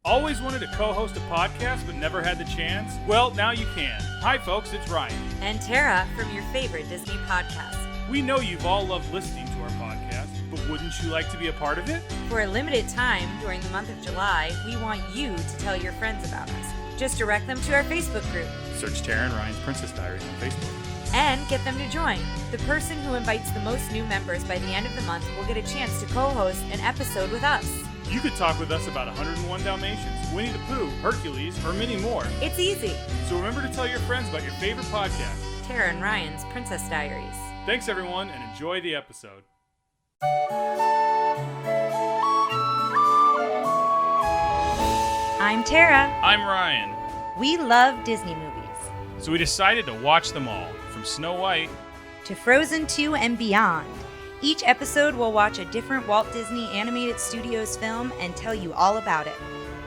Always wanted to co-host a podcast but never had the chance? Well, now you can. Hi folks, it's Ryan. And Tara from your favorite Disney podcast. We know you've all loved listening to our podcast, but wouldn't you like to be a part of it? For a limited time during the month of July, we want you to tell your friends about us. Just direct them to our Facebook group. Search T&R Ryan's Princess Diaries on Facebook. And get them to join. The person who invites the most new members by the end of the month will get a chance to co-host an episode with us. You could talk with us about 101 Dalmatians, Winnie the Pooh, Hercules, or many more. It's easy. So remember to tell your friends about your favorite podcast. Tara and Ryan's Princess Diaries. Thanks everyone, and enjoy the episode. I'm Tara. I'm Ryan. We love Disney movies. So we decided to watch them all, from Snow White to Frozen 2 and beyond. Each episode will watch a different Walt Disney Animated Studios film and tell you all about it.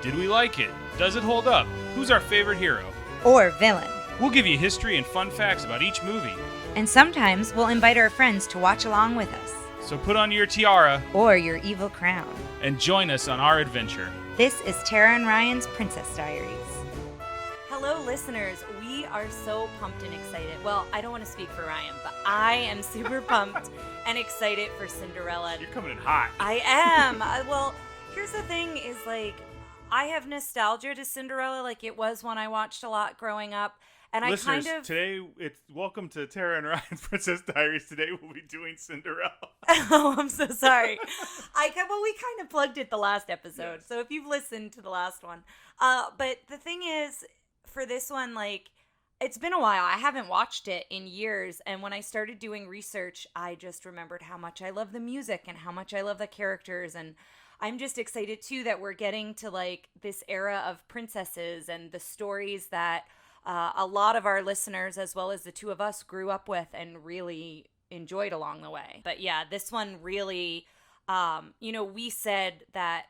Did we like it? Does it hold up? Who's our favorite hero? Or villain. We'll give you history and fun facts about each movie. And sometimes we'll invite our friends to watch along with us. So put on your tiara or your evil crown and join us on our adventure. This is Tara and Ryan's Princess Diaries. Hello, listeners. We are so pumped and excited. Well, I don't want to speak for Ryan, but I am super pumped and excited for Cinderella. You're coming in hot. I am. Well, here's the thing is, like, I have nostalgia to Cinderella, like it was when I watched a lot growing up. And listeners, I kind of... today, it's welcome to Tara and Ryan's Princess Diaries. Today we'll be doing Cinderella. Oh, I'm so sorry. Well, we kind of plugged it the last episode. Yes. So if you've listened to the last one. But the thing is, for this one, like, it's been a while. I haven't watched it in years. And when I started doing research, I just remembered how much I love the music and how much I love the characters. And I'm just excited, too, that we're getting to, like, this era of princesses and the stories that a lot of our listeners, as well as the two of us, grew up with and really enjoyed along the way. But yeah, this one really, we said that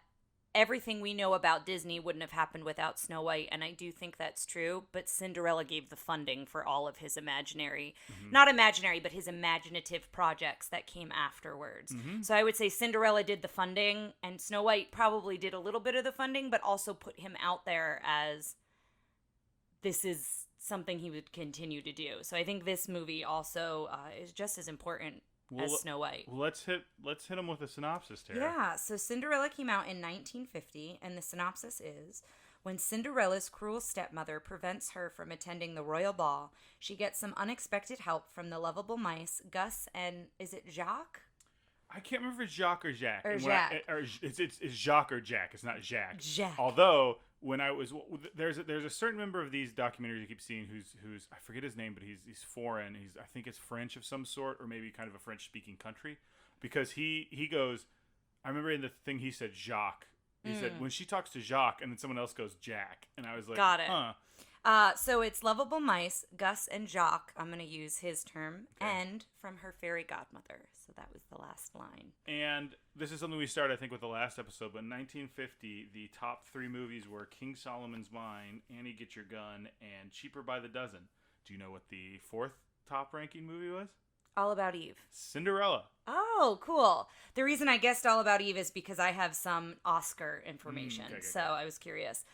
everything we know about Disney wouldn't have happened without Snow White, and I do think that's true, but Cinderella gave the funding for all of his not imaginary, but his imaginative projects that came afterwards. Mm-hmm. So I would say Cinderella did the funding, and Snow White probably did a little bit of the funding, but also put him out there as this is something he would continue to do. So I think this movie also is just as important as Snow White. Well, let's hit him with a synopsis, Tara. Yeah, so Cinderella came out in 1950, and the synopsis is, when Cinderella's cruel stepmother prevents her from attending the royal ball, she gets some unexpected help from the lovable mice, Gus and, is it Jacques? I can't remember if it's Jacques or Jacques. Or Jacques. It's Jacques or Jack. It's not Jacques. Jacques. Although, when I was... There's a certain member of these documentaries you keep seeing who's I forget his name, but he's foreign. I think it's French of some sort, or maybe kind of a French-speaking country. Because he goes... I remember in the thing he said Jacques. He said, when she talks to Jacques, and then someone else goes Jack. And I was like, got it. Huh. So it's lovable mice, Gus and Jacques, I'm going to use his term, and from her fairy godmother. So that was the last line. And this is something we started, I think, with the last episode, but in 1950, the top three movies were King Solomon's Mine, Annie Get Your Gun, and Cheaper by the Dozen. Do you know what the fourth top-ranking movie was? All About Eve. Cinderella. Oh, cool. The reason I guessed All About Eve is because I have some Oscar information, so I was curious.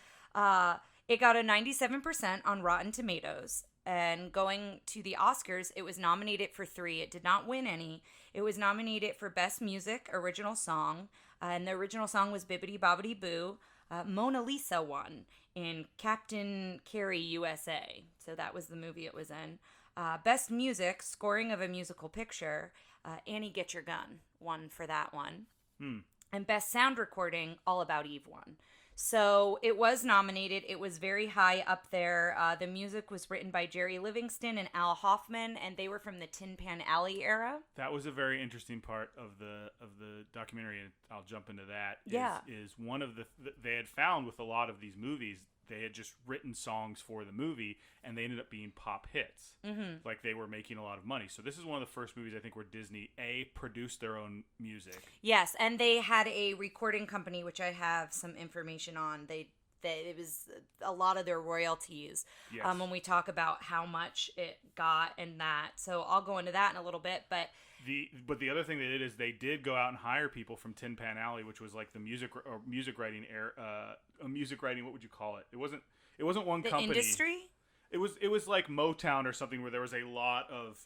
It got a 97% on Rotten Tomatoes, and going to the Oscars, it was nominated for 3. It did not win any. It was nominated for Best Music, Original Song, and the original song was Bibbidi Bobbidi Boo. Mona Lisa won in Captain Carey USA, so that was the movie it was in. Best Music, Scoring of a Musical Picture, Annie Get Your Gun won for that one. And Best Sound Recording, All About Eve won. So it was nominated. It was very high up there. The music was written by Jerry Livingston and Al Hoffman, and they were from the Tin Pan Alley era. That was a very interesting part of the documentary, and I'll jump into that. Yeah. Is one of they had found with a lot of these movies, they had just written songs for the movie, and they ended up being pop hits. Mm-hmm. Like, they were making a lot of money. So this is one of the first movies, I think, where Disney, produced their own music. Yes, and they had a recording company, which I have some information on. They it was a lot of their royalties. Yes. When we talk about how much it got and that. So I'll go into that in a little bit, but the other thing they did is they did go out and hire people from Tin Pan Alley, which was like the music writing music writing. What would you call it? It wasn't one the company. industry. It was like Motown or something where there was a lot of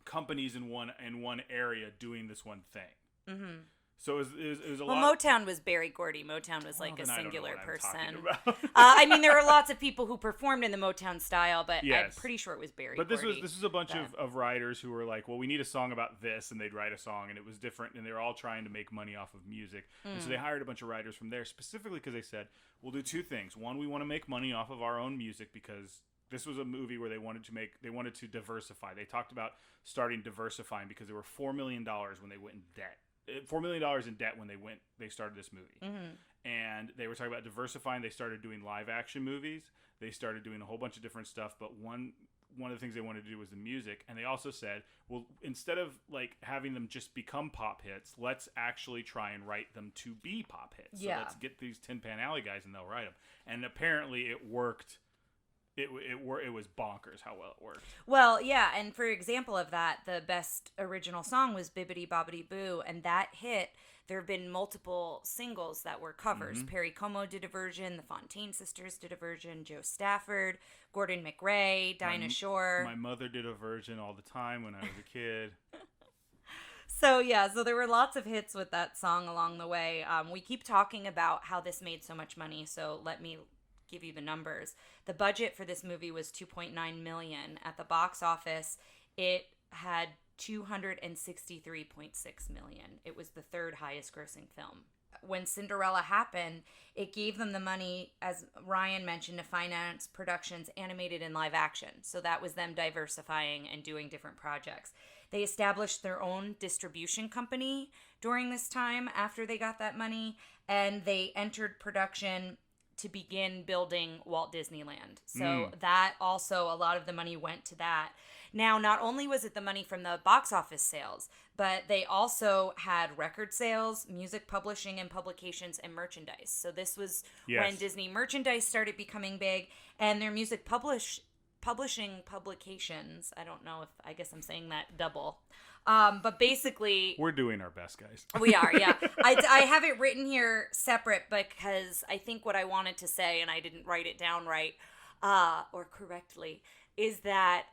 companies in one area doing this one thing. Mm-hmm. So it was a lot. Well, Motown was Berry Gordy. Motown was like a then I don't know singular what I'm person. talking about. I mean, there were lots of people who performed in the Motown style, but Yes. I'm pretty sure it was Berry But Gordy. this was a bunch of writers who were like, well, we need a song about this, and they'd write a song, and it was different, and they were all trying to make money off of music. And so they hired a bunch of writers from there, specifically because they said, we'll do two things. One, we want to make money off of our own music because this was a movie where they wanted to diversify. They talked about starting diversifying because there were $4 million when they went in debt. $4 million in debt when they started this movie. And they were talking about diversifying. They started doing live action movies. They started doing a whole bunch of different stuff, but one of the things they wanted to do was the music. And they also said, well, instead of like having them just become pop hits, let's actually try and write them to be pop hits. So let's get these Tin Pan Alley guys and they'll write them. And apparently it worked. It was bonkers how well it worked. Well, yeah, and for example of that, the best original song was Bibbidi Bobbidi Boo, and that hit. There have been multiple singles that were covers. Perry Como did a version, the Fontaine Sisters did a version, Joe Stafford, Gordon McRae, Dinah Shore. My mother did a version all the time when I was a kid. So there were lots of hits with that song along the way. We keep talking about how this made so much money, so let me give you the numbers. The budget for this movie was $2.9 million. At the box office, it had $263.6 million. It was the third highest grossing film. When Cinderella happened, it gave them the money, as Ryan mentioned, to finance productions animated and live action. So that was them diversifying and doing different projects. They established their own distribution company during this time after they got that money, and they entered production to begin building Walt Disneyland. So that also, a lot of the money went to that. Now, not only was it the money from the box office sales, but they also had record sales, music publishing and publications, and merchandise. So this was when Disney merchandise started becoming big, and their music publishing publications. I guess I'm saying that double. But basically, we're doing our best, guys. We are, yeah. I have it written here separate because I think what I wanted to say, and I didn't write it down right or correctly, is that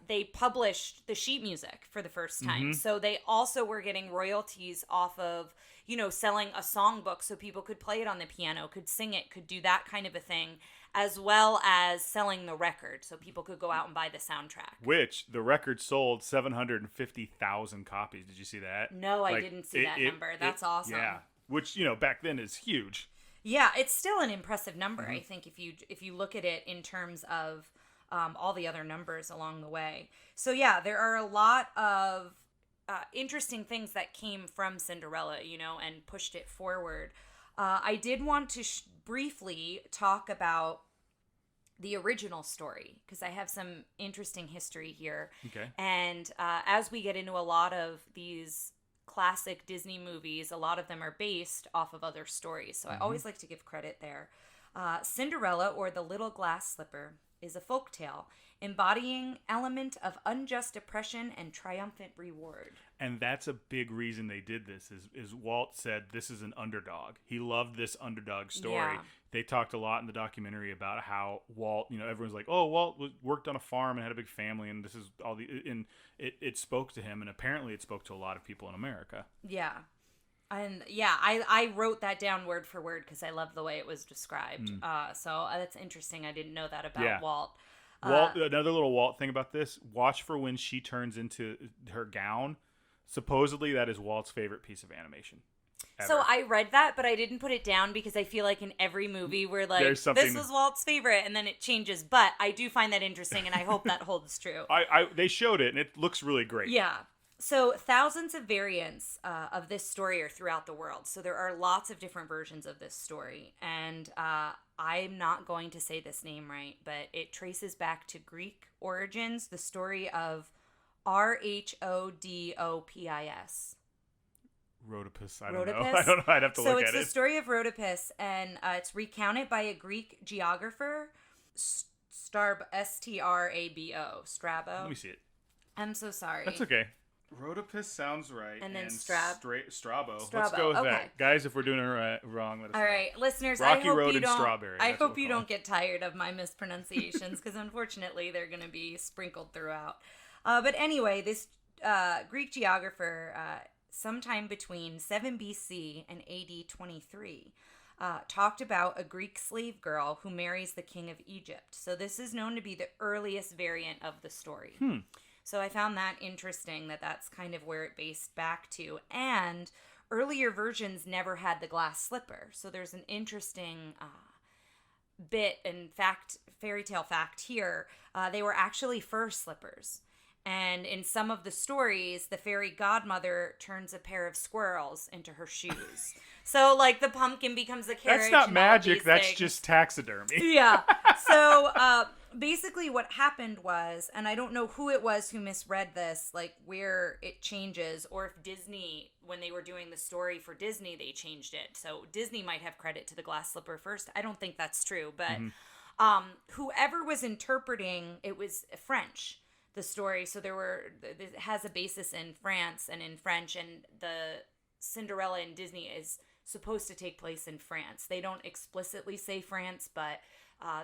they published the sheet music for the first time. So they also were getting royalties off of, selling a songbook so people could play it on the piano, could sing it, could do that kind of a thing, as well as selling the record so people could go out and buy the soundtrack. Which the record sold 750,000 copies. Did you see that? No, I didn't see that number. That's awesome. Yeah, which back then is huge. Yeah, it's still an impressive number. I think if you look at it in terms of all the other numbers along the way. So yeah, there are a lot of interesting things that came from Cinderella, and pushed it forward. I did want to briefly talk about the original story because I have some interesting history here. Okay. And as we get into a lot of these classic Disney movies, a lot of them are based off of other stories. So I always like to give credit there. Cinderella, or the Little Glass Slipper, is a folktale embodying element of unjust oppression and triumphant reward. And that's a big reason they did this is Walt said this is an underdog. He loved this underdog story. Yeah. They talked a lot in the documentary about how Walt, everyone's like, oh, Walt worked on a farm and had a big family, and this is all and it spoke to him, and apparently it spoke to a lot of people in America. Yeah. And yeah, I wrote that down word for word because I love the way it was described. So that's interesting. I didn't know that about Walt. Another little Walt thing about this, watch for when she turns into her gown. Supposedly that is Walt's favorite piece of animation ever. So I read that, but I didn't put it down because I feel like in every movie we're like, this was Walt's favorite, and then it changes. But I do find that interesting, and I hope that holds true. They showed it, and it looks really great. Yeah. So thousands of variants of this story are throughout the world. So there are lots of different versions of this story. And I'm not going to say this name right, but it traces back to Greek origins, the story of Rhodopis. Rhodopus. I don't know. Rhodopus? I don't know. I'd have to So look it's at the it. story of Rhodopus, and it's recounted by a Greek geographer, Strabo. Strabo. Let me see it. I'm so sorry. That's okay. Rhodopus sounds right. And then Strabo. Let's Strabo, go with okay. that. Guys, if we're doing it wrong, let us know. All right, listeners, Rocky I hope Road you and don't. Strawberry, I that's what hope we'll you call don't get tired of my mispronunciations because unfortunately they're going to be sprinkled throughout. But anyway, this Greek geographer, sometime between 7 BC and AD 23, talked about a Greek slave girl who marries the king of Egypt. So this is known to be the earliest variant of the story. So I found that interesting that that's kind of where it based back to. And earlier versions never had the glass slipper. So there's an interesting bit and fairy tale fact here. They were actually fur slippers. And in some of the stories, the fairy godmother turns a pair of squirrels into her shoes. So, like, the pumpkin becomes a carriage. That's not and all magic. these That's things. just taxidermy. Yeah. So, basically what happened was, and I don't know who it was who misread this, like, where it changes, or if Disney, when they were doing the story for Disney, they changed it. So, Disney might have credit to the glass slipper first. I don't think that's true. But whoever was interpreting, it was French, the story. So, it has a basis in France and in French, and the Cinderella in Disney is supposed to take place in France. They don't explicitly say France, but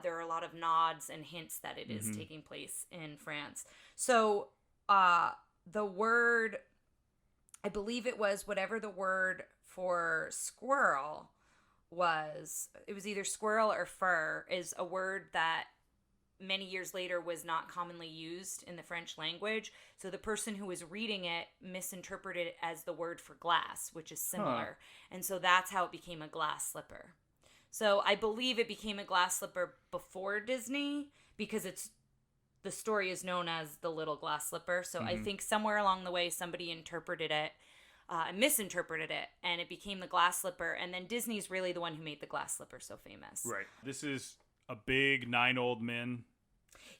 there are a lot of nods and hints that it is taking place in France. So the word, I believe it was whatever the word for squirrel was, it was either squirrel or fur, is a word that many years later was not commonly used in the French language. So the person who was reading it misinterpreted it as the word for glass, which is similar. And so that's how it became a glass slipper. So I believe it became a glass slipper before Disney because the story is known as the Little Glass Slipper. So I think somewhere along the way somebody interpreted it, misinterpreted it, and it became the glass slipper. And then Disney's really the one who made the glass slipper so famous. Right. This is a big 9 old men.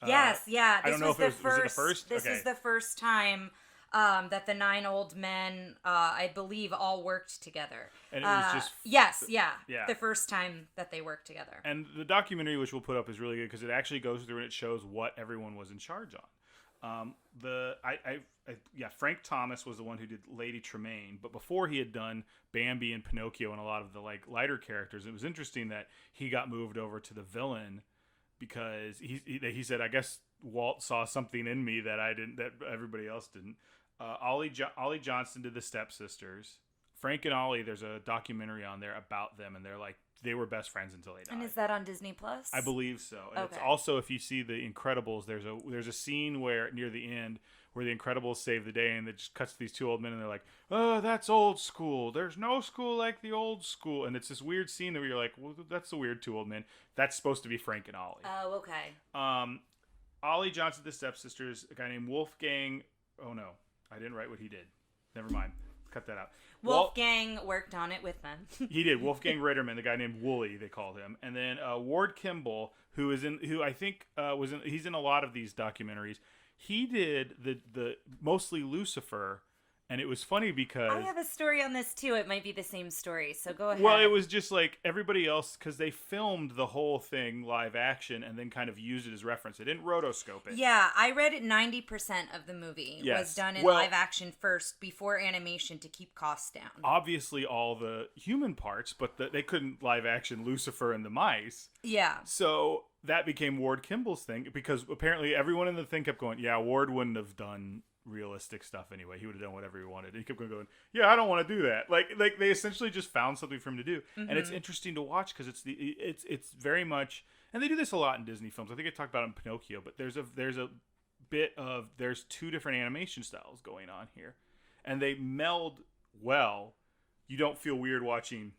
Yes, yeah. I don't know if was it the first? This Okay. is the first time that the 9 old men, I believe, all worked together. And it was just... Yes, yeah. Yeah. The first time that they worked together. And the documentary, which we'll put up, is really good because it actually goes through and it shows what everyone was in charge on. Frank Thomas was the one who did Lady Tremaine, but before he had done Bambi and Pinocchio and a lot of the like lighter characters, it was interesting that he got moved over to the villain because he said, I guess Walt saw something in me that I didn't, that everybody else didn't. Ollie Johnston did the Stepsisters. Frank and Ollie, there's a documentary on there about them, and they're like, they were best friends until they died. And is that on Disney Plus? I believe so. And Okay. It's also, if you see The Incredibles, there's a scene where near the end where the Incredibles save the day, and it just cuts to these 2 old men, and they're like, "Oh, that's old school. There's no school like the old school." And it's this weird scene where you're like, "Well, that's the weird 2 old men." That's supposed to be Frank and Ollie. Oh, okay. Ollie Johnson, the Stepsisters, a guy named Wolfgang. Oh no, I didn't write what he did. Never mind. Cut that out. Wolfgang worked on it with them. He did. Wolfgang Ritterman, the guy named Wooly, they called him, and then Ward Kimball, who I think he's in a lot of these documentaries. He did the mostly Lucifer, and it was funny because I have a story on this too. It might be the same story, so go ahead. Well, it was just like everybody else because they filmed the whole thing live action and then kind of used it as reference. They didn't rotoscope it. Yeah, I read it 90% of the movie was done in live action first before animation to keep costs down. Obviously, all the human parts, but they couldn't live action Lucifer and the mice. Yeah. So that became Ward Kimball's thing because apparently everyone in the thing kept going, yeah, Ward wouldn't have done realistic stuff anyway. He would have done whatever he wanted. And he kept going, yeah, I don't want to do that. Like they essentially just found something for him to do. And it's interesting to watch because it's very much, and they do this a lot in Disney films. I think I talked about it in Pinocchio, but there's a bit of, there's 2 different animation styles going on here. And they meld well. You don't feel weird watching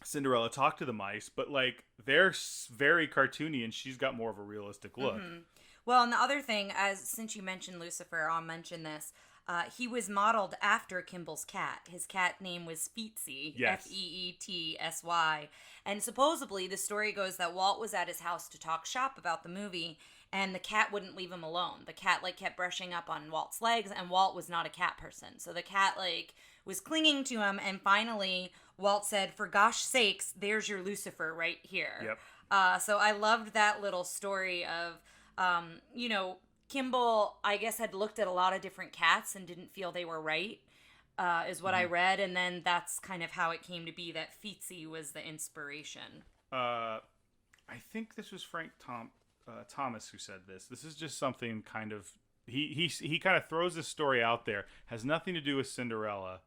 Cinderella talk to the mice, but like they're very cartoony and she's got more of a realistic look. Well, and the other thing, since you mentioned Lucifer, I'll mention this. He was modeled after Kimball's cat. His cat name was Feetsy, Yes. Feetsy. And supposedly the story goes that Walt was at his house to talk shop about the movie, and the cat wouldn't leave him alone. The cat kept brushing up on Walt's legs, and Walt was not a cat person. So the cat was clinging to him, and finally Walt said, "For gosh sakes, there's your Lucifer right here." Yep. So I loved that little story of, Kimball, I guess, had looked at a lot of different cats and didn't feel they were right, is what I read. And then that's kind of how it came to be that Feetsy was the inspiration. I think this was Frank Thomas who said this. This is just something kind of... He kind of throws this story out there. Has nothing to do with Cinderella,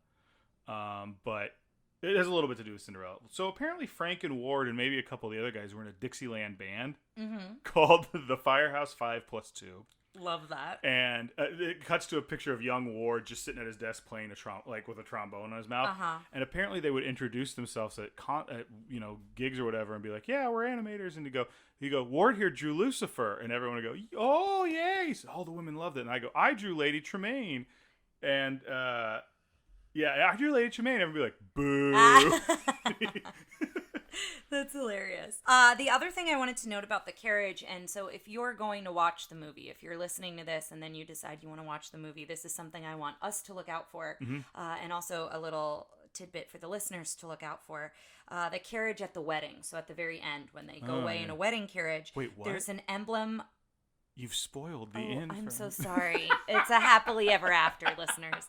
but it has a little bit to do with Cinderella. So apparently Frank and Ward and maybe a couple of the other guys were in a Dixieland band called the Firehouse 5+2. Love that. And it cuts to a picture of young Ward just sitting at his desk playing with a trombone on his mouth. And apparently they would introduce themselves at gigs or whatever and be like, "Yeah, we're animators." And you go, "Ward here drew Lucifer," and everyone would go, "Oh yeah!" All the women loved it, and I go, "I drew Lady Tremaine," and I drew Lady Tremaine. Everybody be like, "Boo." That's hilarious. The other thing I wanted to note about the carriage, and so if you're going to watch the movie, if you're listening to this and then you decide you want to watch the movie, this is something I want us to look out for, and also a little tidbit for the listeners to look out for. The carriage at the wedding. So at the very end, when they go away in a wedding carriage, wait, what? There's an emblem. You've spoiled the end. I'm so sorry. It's a happily ever after, listeners.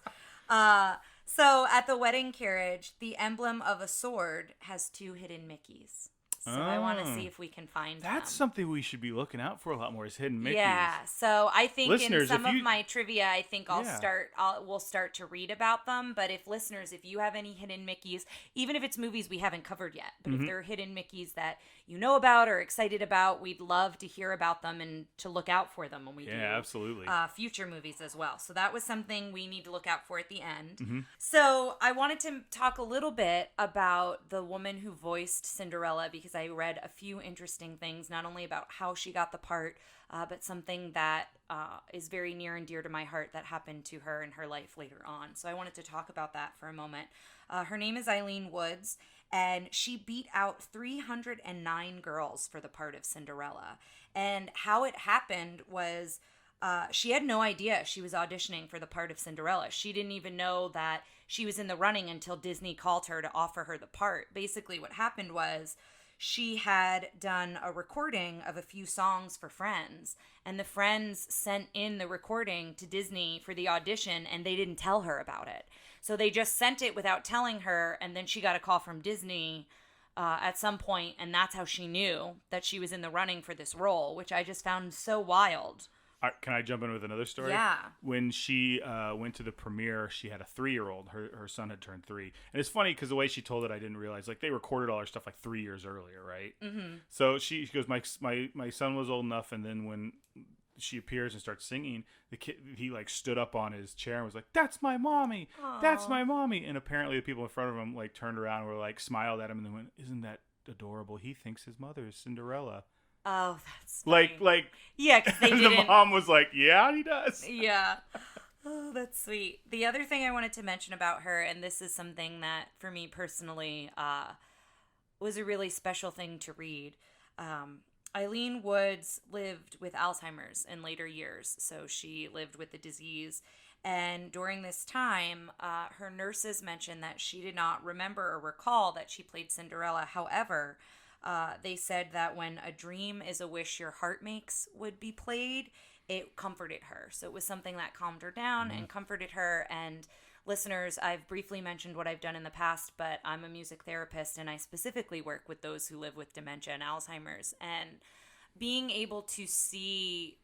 So at the wedding carriage, the emblem of a sword has 2 hidden Mickeys. So I want to see if we can find them. That's something we should be looking out for a lot more, is hidden Mickeys. Yeah. So I think listeners, in some of my trivia, I think we'll start to read about them. But if you have any hidden Mickeys, even if it's movies we haven't covered yet, but if there are hidden Mickeys that you know about or excited about, we'd love to hear about them and to look out for them when we do absolutely. Future movies as well. So that was something we need to look out for at the end. So I wanted to talk a little bit about the woman who voiced Cinderella, because I read a few interesting things, not only about how she got the part, but something that is very near and dear to my heart that happened to her in her life later on. So I wanted to talk about that for a moment. Her name is Eileen Woods, and she beat out 309 girls for the part of Cinderella. And how it happened was she had no idea she was auditioning for the part of Cinderella. She didn't even know that she was in the running until Disney called her to offer her the part. Basically, what happened was she had done a recording of a few songs for Friends, and the Friends sent in the recording to Disney for the audition, and they didn't tell her about it. So they just sent it without telling her, and then she got a call from Disney at some point, and that's how she knew that she was in the running for this role, which I just found so wild. Can I jump in with another story? Yeah. When she went to the premiere, she had a 3-year-old. Her son had turned 3. And it's funny because the way she told it, I didn't realize. Like, they recorded all her stuff like 3 years earlier, right? So she goes, my son was old enough, and then when she appears and starts singing, the kid, he like stood up on his chair and was like, "That's my mommy. Aww. That's my mommy." And apparently the people in front of him like turned around and were like, smiled at him and then went, "Isn't that adorable? He thinks his mother is Cinderella." Oh, that's funny. like yeah, because they didn't. The mom was like, "Yeah, he does." Yeah. Oh, that's sweet. The other thing I wanted to mention about her, and this is something that for me personally was a really special thing to read. Eileen Woods lived with Alzheimer's in later years, so she lived with the disease. And during this time, her nurses mentioned that she did not remember or recall that she played Cinderella. However, they said that when "A Dream is a Wish Your Heart Makes" would be played, it comforted her. So it was something that calmed her down and comforted her. And listeners, I've briefly mentioned what I've done in the past, but I'm a music therapist and I specifically work with those who live with dementia and Alzheimer's. And being able to see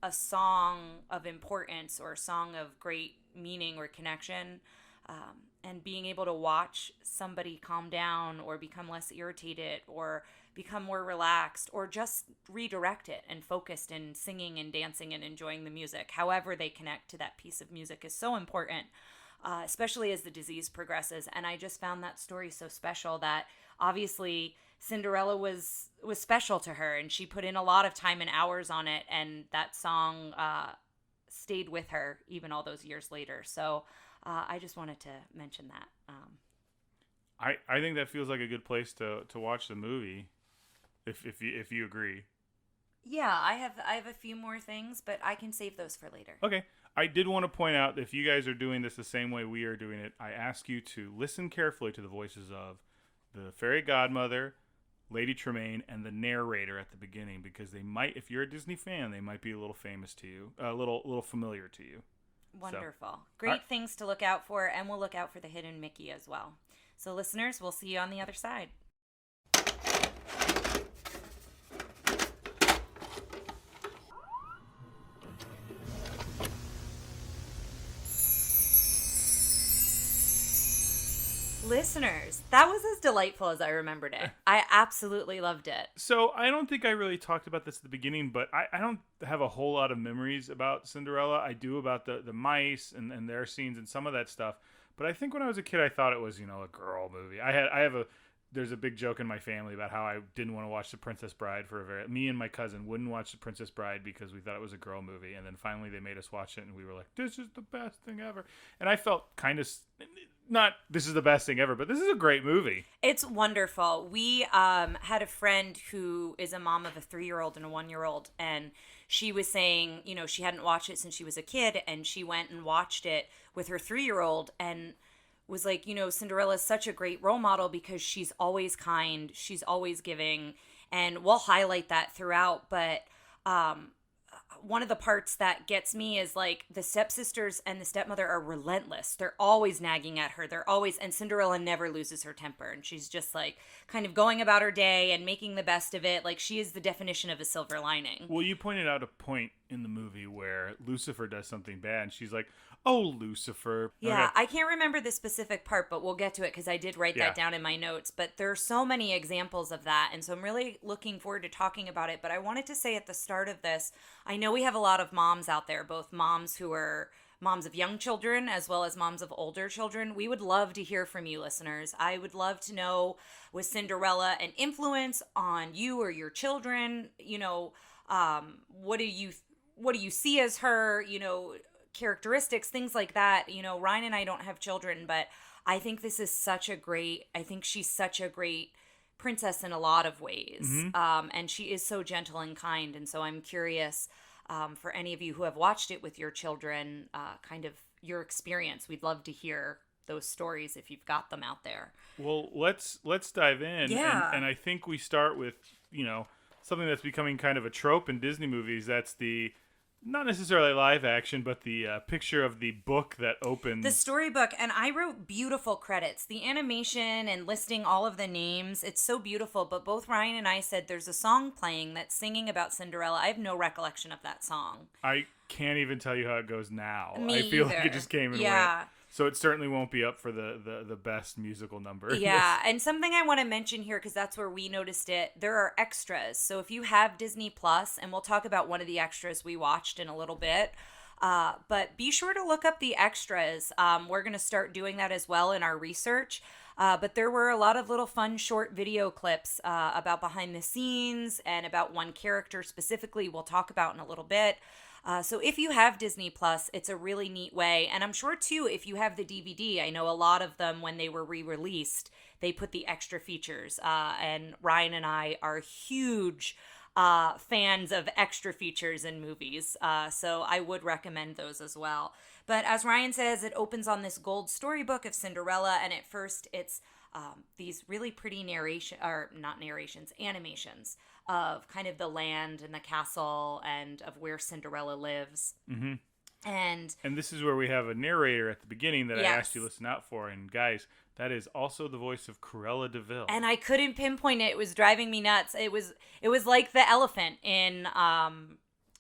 a song of importance or a song of great meaning or connection, and being able to watch somebody calm down or become less irritated or become more relaxed or just redirect it and focused in singing and dancing and enjoying the music, however they connect to that piece of music, is so important, especially as the disease progresses. And I just found that story so special that obviously Cinderella was special to her, and she put in a lot of time and hours on it, and that song stayed with her even all those years later. So I just wanted to mention that. I think that feels like a good place to watch the movie, if you agree. Yeah, I have a few more things, but I can save those for later. Okay. I did want to point out that if you guys are doing this the same way we are doing it, I ask you to listen carefully to the voices of the fairy godmother, Lady Tremaine, and the narrator at the beginning, because they might, if you're a Disney fan, they might be a little famous to you, a little familiar to you. Wonderful. So, Great things to look out for, and we'll look out for the hidden Mickey as well. So, listeners, we'll see you on the other side. Listeners, that was as delightful as I remembered it. I absolutely loved it. So I don't think I really talked about this at the beginning, but I don't have a whole lot of memories about Cinderella. I do about the mice and their scenes and some of that stuff. But I think when I was a kid, I thought it was, a girl movie. There's a big joke in my family about how I didn't want to watch The Princess Bride me and my cousin wouldn't watch The Princess Bride because we thought it was a girl movie. And then finally they made us watch it and we were like, this is the best thing ever. And I felt kind of, not this is the best thing ever, but this is a great movie. It's wonderful. We had a friend who is a mom of a 3-year-old and a 1-year-old, and she was saying, she hadn't watched it since she was a kid, and she went and watched it with her 3-year-old and was like, Cinderella is such a great role model because she's always kind, she's always giving, and we'll highlight that throughout. But one of the parts that gets me is like the stepsisters and the stepmother are relentless. They're always nagging at her. And Cinderella never loses her temper. And she's just like kind of going about her day and making the best of it. Like she is the definition of a silver lining. Well, you pointed out a point in the movie where Lucifer does something bad and she's like, oh, Lucifer. Yeah, okay. I can't remember the specific part, but we'll get to it because I did write that down in my notes. But there are so many examples of that, and so I'm really looking forward to talking about it. But I wanted to say at the start of this, I know we have a lot of moms out there, both moms who are moms of young children as well as moms of older children. We would love to hear from you, listeners. I would love to know, was Cinderella an influence on you or your children? What do you see as her, characteristics, things like that. Ryan and I don't have children, but I think she's such a great princess in a lot of ways. Mm-hmm. And she is so gentle and kind. And so I'm curious, for any of you who have watched it with your children, kind of your experience. We'd love to hear those stories if you've got them out there. Well, let's dive in. Yeah. And I think we start with, something that's becoming kind of a trope in Disney movies. That's the not necessarily live action, but the picture of the book that opens. The storybook, and I wrote beautiful credits. The animation and listing all of the names, it's so beautiful, but both Ryan and I said there's a song playing that's singing about Cinderella. I have no recollection of that song. I can't even tell you how it goes now. Me I feel either. like it just came and went. So it certainly won't be up for the best musical number. Yeah, and something I want to mention here, because that's where we noticed it, there are extras. So if you have Disney Plus, and we'll talk about one of the extras we watched in a little bit, but be sure to look up the extras. We're going to start doing that as well in our research. But there were a lot of little fun short video clips about behind the scenes and about one character specifically we'll talk about in a little bit. So if you have Disney Plus, it's a really neat way. And I'm sure, too, if you have the DVD, I know a lot of them, when they were re-released, they put the extra features. And Ryan and I are huge fans of extra features in movies. So I would recommend those as well. But as Ryan says, it opens on this gold storybook of Cinderella. And at first, it's these really pretty animations of kind of the land and the castle and of where Cinderella lives. Mm-hmm. And this is where we have a narrator at the beginning that I asked you to listen out for. And guys, that is also the voice of Cruella de Vil. And I couldn't pinpoint it. It was driving me nuts. It was like the elephant in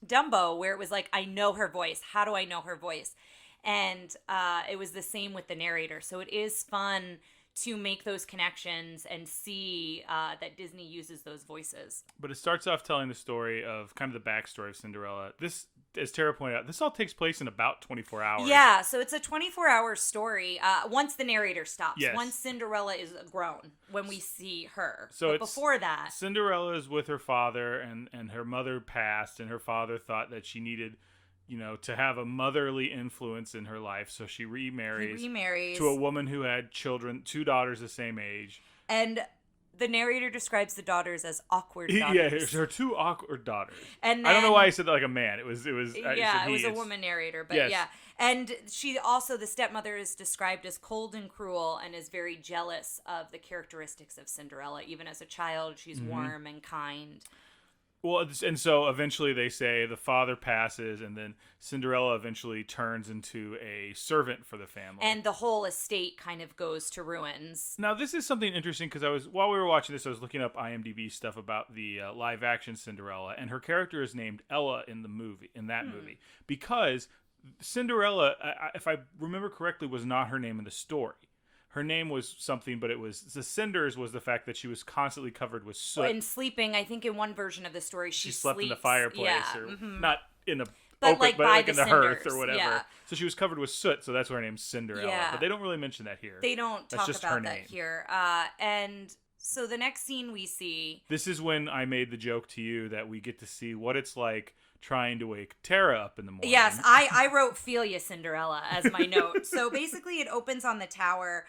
Dumbo, where it was like, I know her voice. How do I know her voice? And it was the same with the narrator. So it is fun to make those connections and see that Disney uses those voices. But it starts off telling the story of kind of the backstory of Cinderella. This, as Tara pointed out, this all takes place in about 24 hours. Yeah, so it's a 24-hour story once the narrator stops. Yes. Once Cinderella is grown, when we see her. So but before that, Cinderella is with her father, and her mother passed, and her father thought that she needed, to have a motherly influence in her life. So she remarries he remarries to a woman who had children, 2 daughters the same age. And the narrator describes the daughters as awkward daughters. Yeah, her two awkward daughters. And I don't know then- why I said that like a man. It was. Yeah, it was a woman narrator, but Yes. yeah. And she also, the stepmother is described as cold and cruel and is very jealous of the characteristics of Cinderella. Even as a child, she's warm and kind. Well, and so eventually they say the father passes, and then Cinderella eventually turns into a servant for the family. And the whole estate kind of goes to ruins. Now, this is something interesting because while we were watching this, I was looking up IMDb stuff about the live action Cinderella, and her character is named Ella in that movie, because Cinderella, if I remember correctly, was not her name in the story. Her name was something, but it was the cinders was the fact that she was constantly covered with soot. And sleeping, I think in one version of the story, she slept in the sleeps. fireplace, Yeah, or not in a But open, like but by like the in the hearth cinders, or whatever. yeah. So she was covered with soot, so that's why her name's Cinderella. Yeah. But they don't really mention that here. They don't That's talk just about her that name. here. And so the next scene we see. This is when I made the joke to you that we get to see what it's like trying to wake Tara up in the morning. Yes, I wrote "Feel Ya, Cinderella" as my note. So basically, it opens on the tower.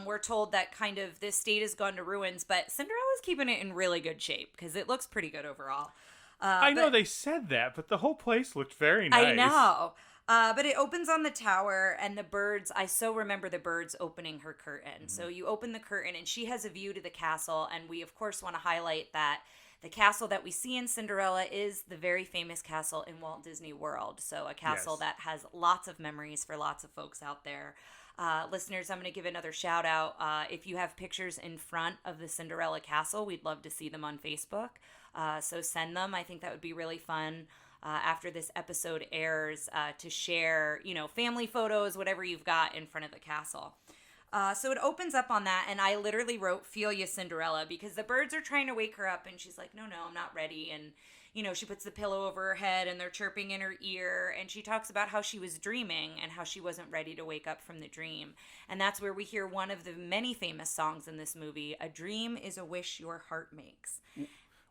We're told that kind of this state has gone to ruins, but Cinderella's keeping it in really good shape because it looks pretty good overall. I know they said that, but the whole place looked very nice. I know. But it opens on the tower, and the birds, I so remember the birds opening her curtain. So you open the curtain, and she has a view to the castle, and we, of course, want to highlight that the castle that we see in Cinderella is the very famous castle in Walt Disney World. So a castle that has lots of memories for lots of folks out there. Listeners, I'm going to give another shout out. If you have pictures in front of the Cinderella castle, we'd love to see them on Facebook. So send them. I think that would be really fun after this episode airs to share, family photos, whatever you've got in front of the castle. So it opens up on that, and I literally wrote "Feel Ya, Cinderella," because the birds are trying to wake her up, and she's like, no, I'm not ready. And, she puts the pillow over her head, and they're chirping in her ear, and she talks about how she was dreaming and how she wasn't ready to wake up from the dream. And that's where we hear one of the many famous songs in this movie, "A dream is a wish your heart makes."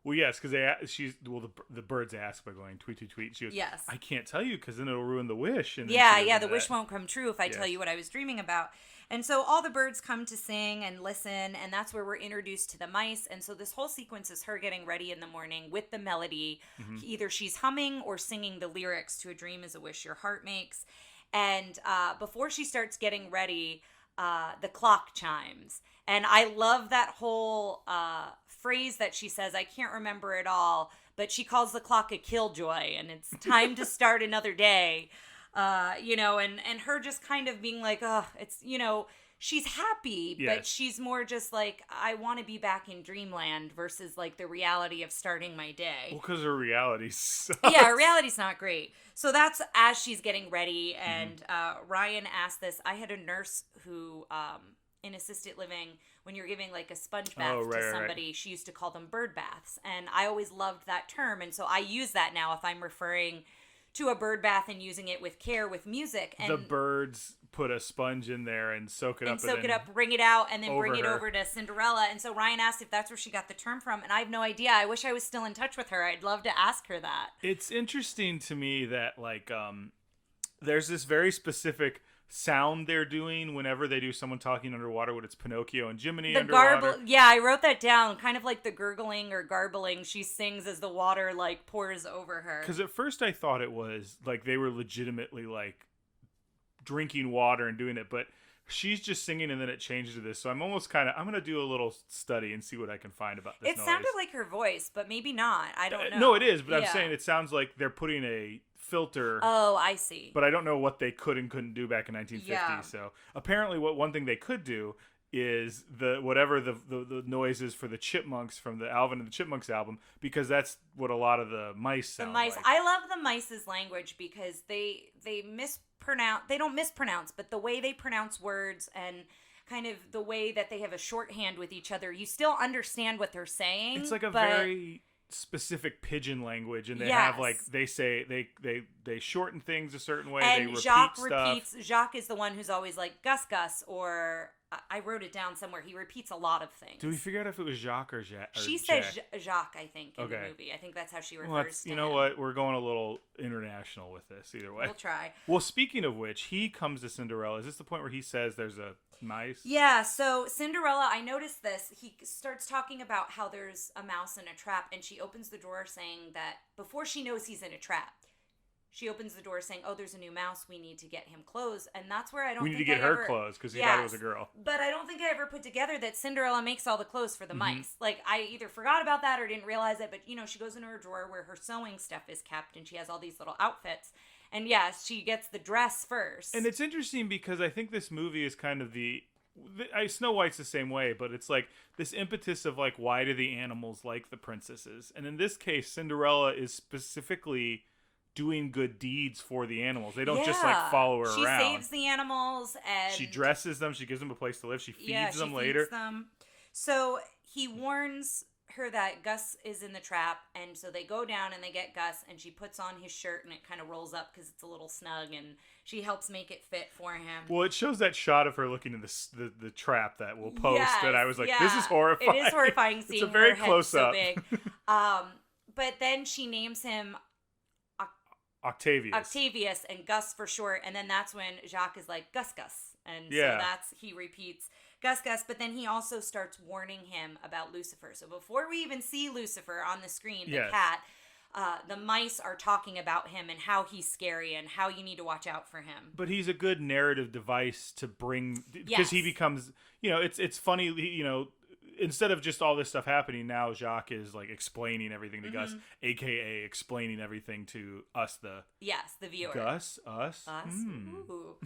Well, yes, because the birds ask by going tweet, tweet, tweet. She goes, Yes. I can't tell you because then it'll ruin the wish. And then Yeah, she does the that. wish won't come true if I tell you what I was dreaming about. And so all the birds come to sing and listen, and that's where we're introduced to the mice. And so this whole sequence is her getting ready in the morning with the melody. Mm-hmm. Either she's humming or singing the lyrics to "A Dream is a Wish Your Heart Makes." And before she starts getting ready, the clock chimes. And I love that whole phrase that she says. I can't remember it all, but she calls the clock a killjoy, and it's time to start another day. And her just kind of being like, oh, it's, she's happy, but she's more just like, I want to be back in dreamland versus like the reality of starting my day. Well, because her reality sucks. Yeah, her reality's not great. So that's as she's getting ready. And Ryan asked this. I had a nurse who, in assisted living, when you're giving like a sponge bath to somebody, she used to call them bird baths. And I always loved that term. And so I use that now if I'm referring to a bird bath and using it with care with music. And the birds put a sponge in there and soak it up. Bring it out, and then bring it over to Cinderella. And so Ryan asked if that's where she got the term from, and I have no idea. I wish I was still in touch with her. I'd love to ask her that. It's interesting to me that there's this very specific sound they're doing whenever they do someone talking underwater, when it's Pinocchio and Jiminy underwater. Yeah, I wrote that down, kind of like the gurgling or garbling she sings as the water like pours over her. Because at first I thought it was like they were legitimately like drinking water and doing it, but she's just singing and then it changes to this. So I'm almost I'm going to do a little study and see what I can find about this noise. It sounded like her voice, but maybe not. I don't know. No, it is, but I'm saying it sounds like they're putting a filter. Oh, I see. But I don't know what they could and couldn't do back in 1950. Yeah. So apparently, one thing they could do is the noises for the chipmunks from the Alvin and the Chipmunks album, because that's what a lot of the mice sound like. I love the mice's language because they mispronounce. They don't mispronounce, but the way they pronounce words and kind of the way that they have a shorthand with each other, you still understand what they're saying. It's like a very specific pigeon language, and they have they say they shorten things a certain way. And they Jacques repeat stuff. Jacques is the one who's always like Gus Gus or I wrote it down somewhere. He repeats a lot of things. Do we figure out if it was Jacques or Jack? She says Jacques, I think, in the movie. I think that's how she refers to him. You know what? We're going a little international with this either way. We'll try. Well, speaking of which, he comes to Cinderella. Is this the point where he says there's a mice? Yeah, so Cinderella, I noticed this. He starts talking about how there's a mouse in a trap, and she opens the door saying that before she knows he's in a trap, she opens the door saying, "Oh, there's a new mouse. We need to get him clothes." And that's where I don't. We need to get her clothes because he thought it was a girl. But I don't think I ever put together that Cinderella makes all the clothes for the mice. Like I either forgot about that or didn't realize it. But she goes into her drawer where her sewing stuff is kept, and she has all these little outfits. And yes, she gets the dress first. And it's interesting because I think this movie is kind of Snow White's the same way, but it's like this impetus of like, why do the animals like the princesses? And in this case, Cinderella is specifically doing good deeds for the animals. They don't just like follow her around. She saves the animals and she dresses them. She gives them a place to live. She feeds them later. Feeds them. So he warns her that Gus is in the trap, and so they go down and they get Gus, and she puts on his shirt and it kind of rolls up because it's a little snug, and she helps make it fit for him. Well, it shows that shot of her looking in the trap that we'll post that I was like, this is horrifying. It is horrifying seeing it's a very her close head up. so big. But then she names him Octavius and Gus for short, and then that's when Jacques is like, Gus. And so he repeats Gus, but then he also starts warning him about Lucifer. So before we even see Lucifer on the screen, the cat, the mice are talking about him and how he's scary and how you need to watch out for him. But he's a good narrative device to bring, because he becomes, it's funny, instead of just all this stuff happening, now Jacques is like explaining everything to Gus, aka explaining everything to us, the viewer. Gus, us. Ooh.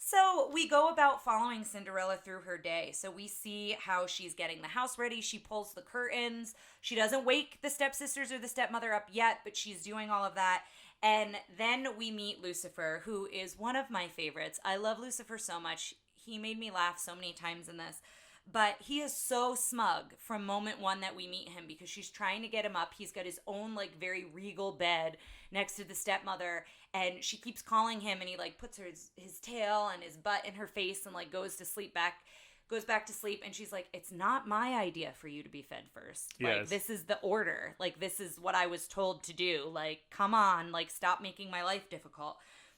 So we go about following Cinderella through her day. So we see how she's getting the house ready. She pulls the curtains. She doesn't wake the stepsisters or the stepmother up yet, but she's doing all of that. And then we meet Lucifer, who is one of my favorites. I love Lucifer so much. He made me laugh so many times in this. But he is so smug from moment one that we meet him, because she's trying to get him up. He's got his own like very regal bed next to the stepmother, and she keeps calling him, and he like puts his tail and his butt in her face and like goes back to sleep. And she's like, "It's not my idea for you to be fed first. Like, this is the order. Like, this is what I was told to do. Like, come on, like, stop making my life difficult."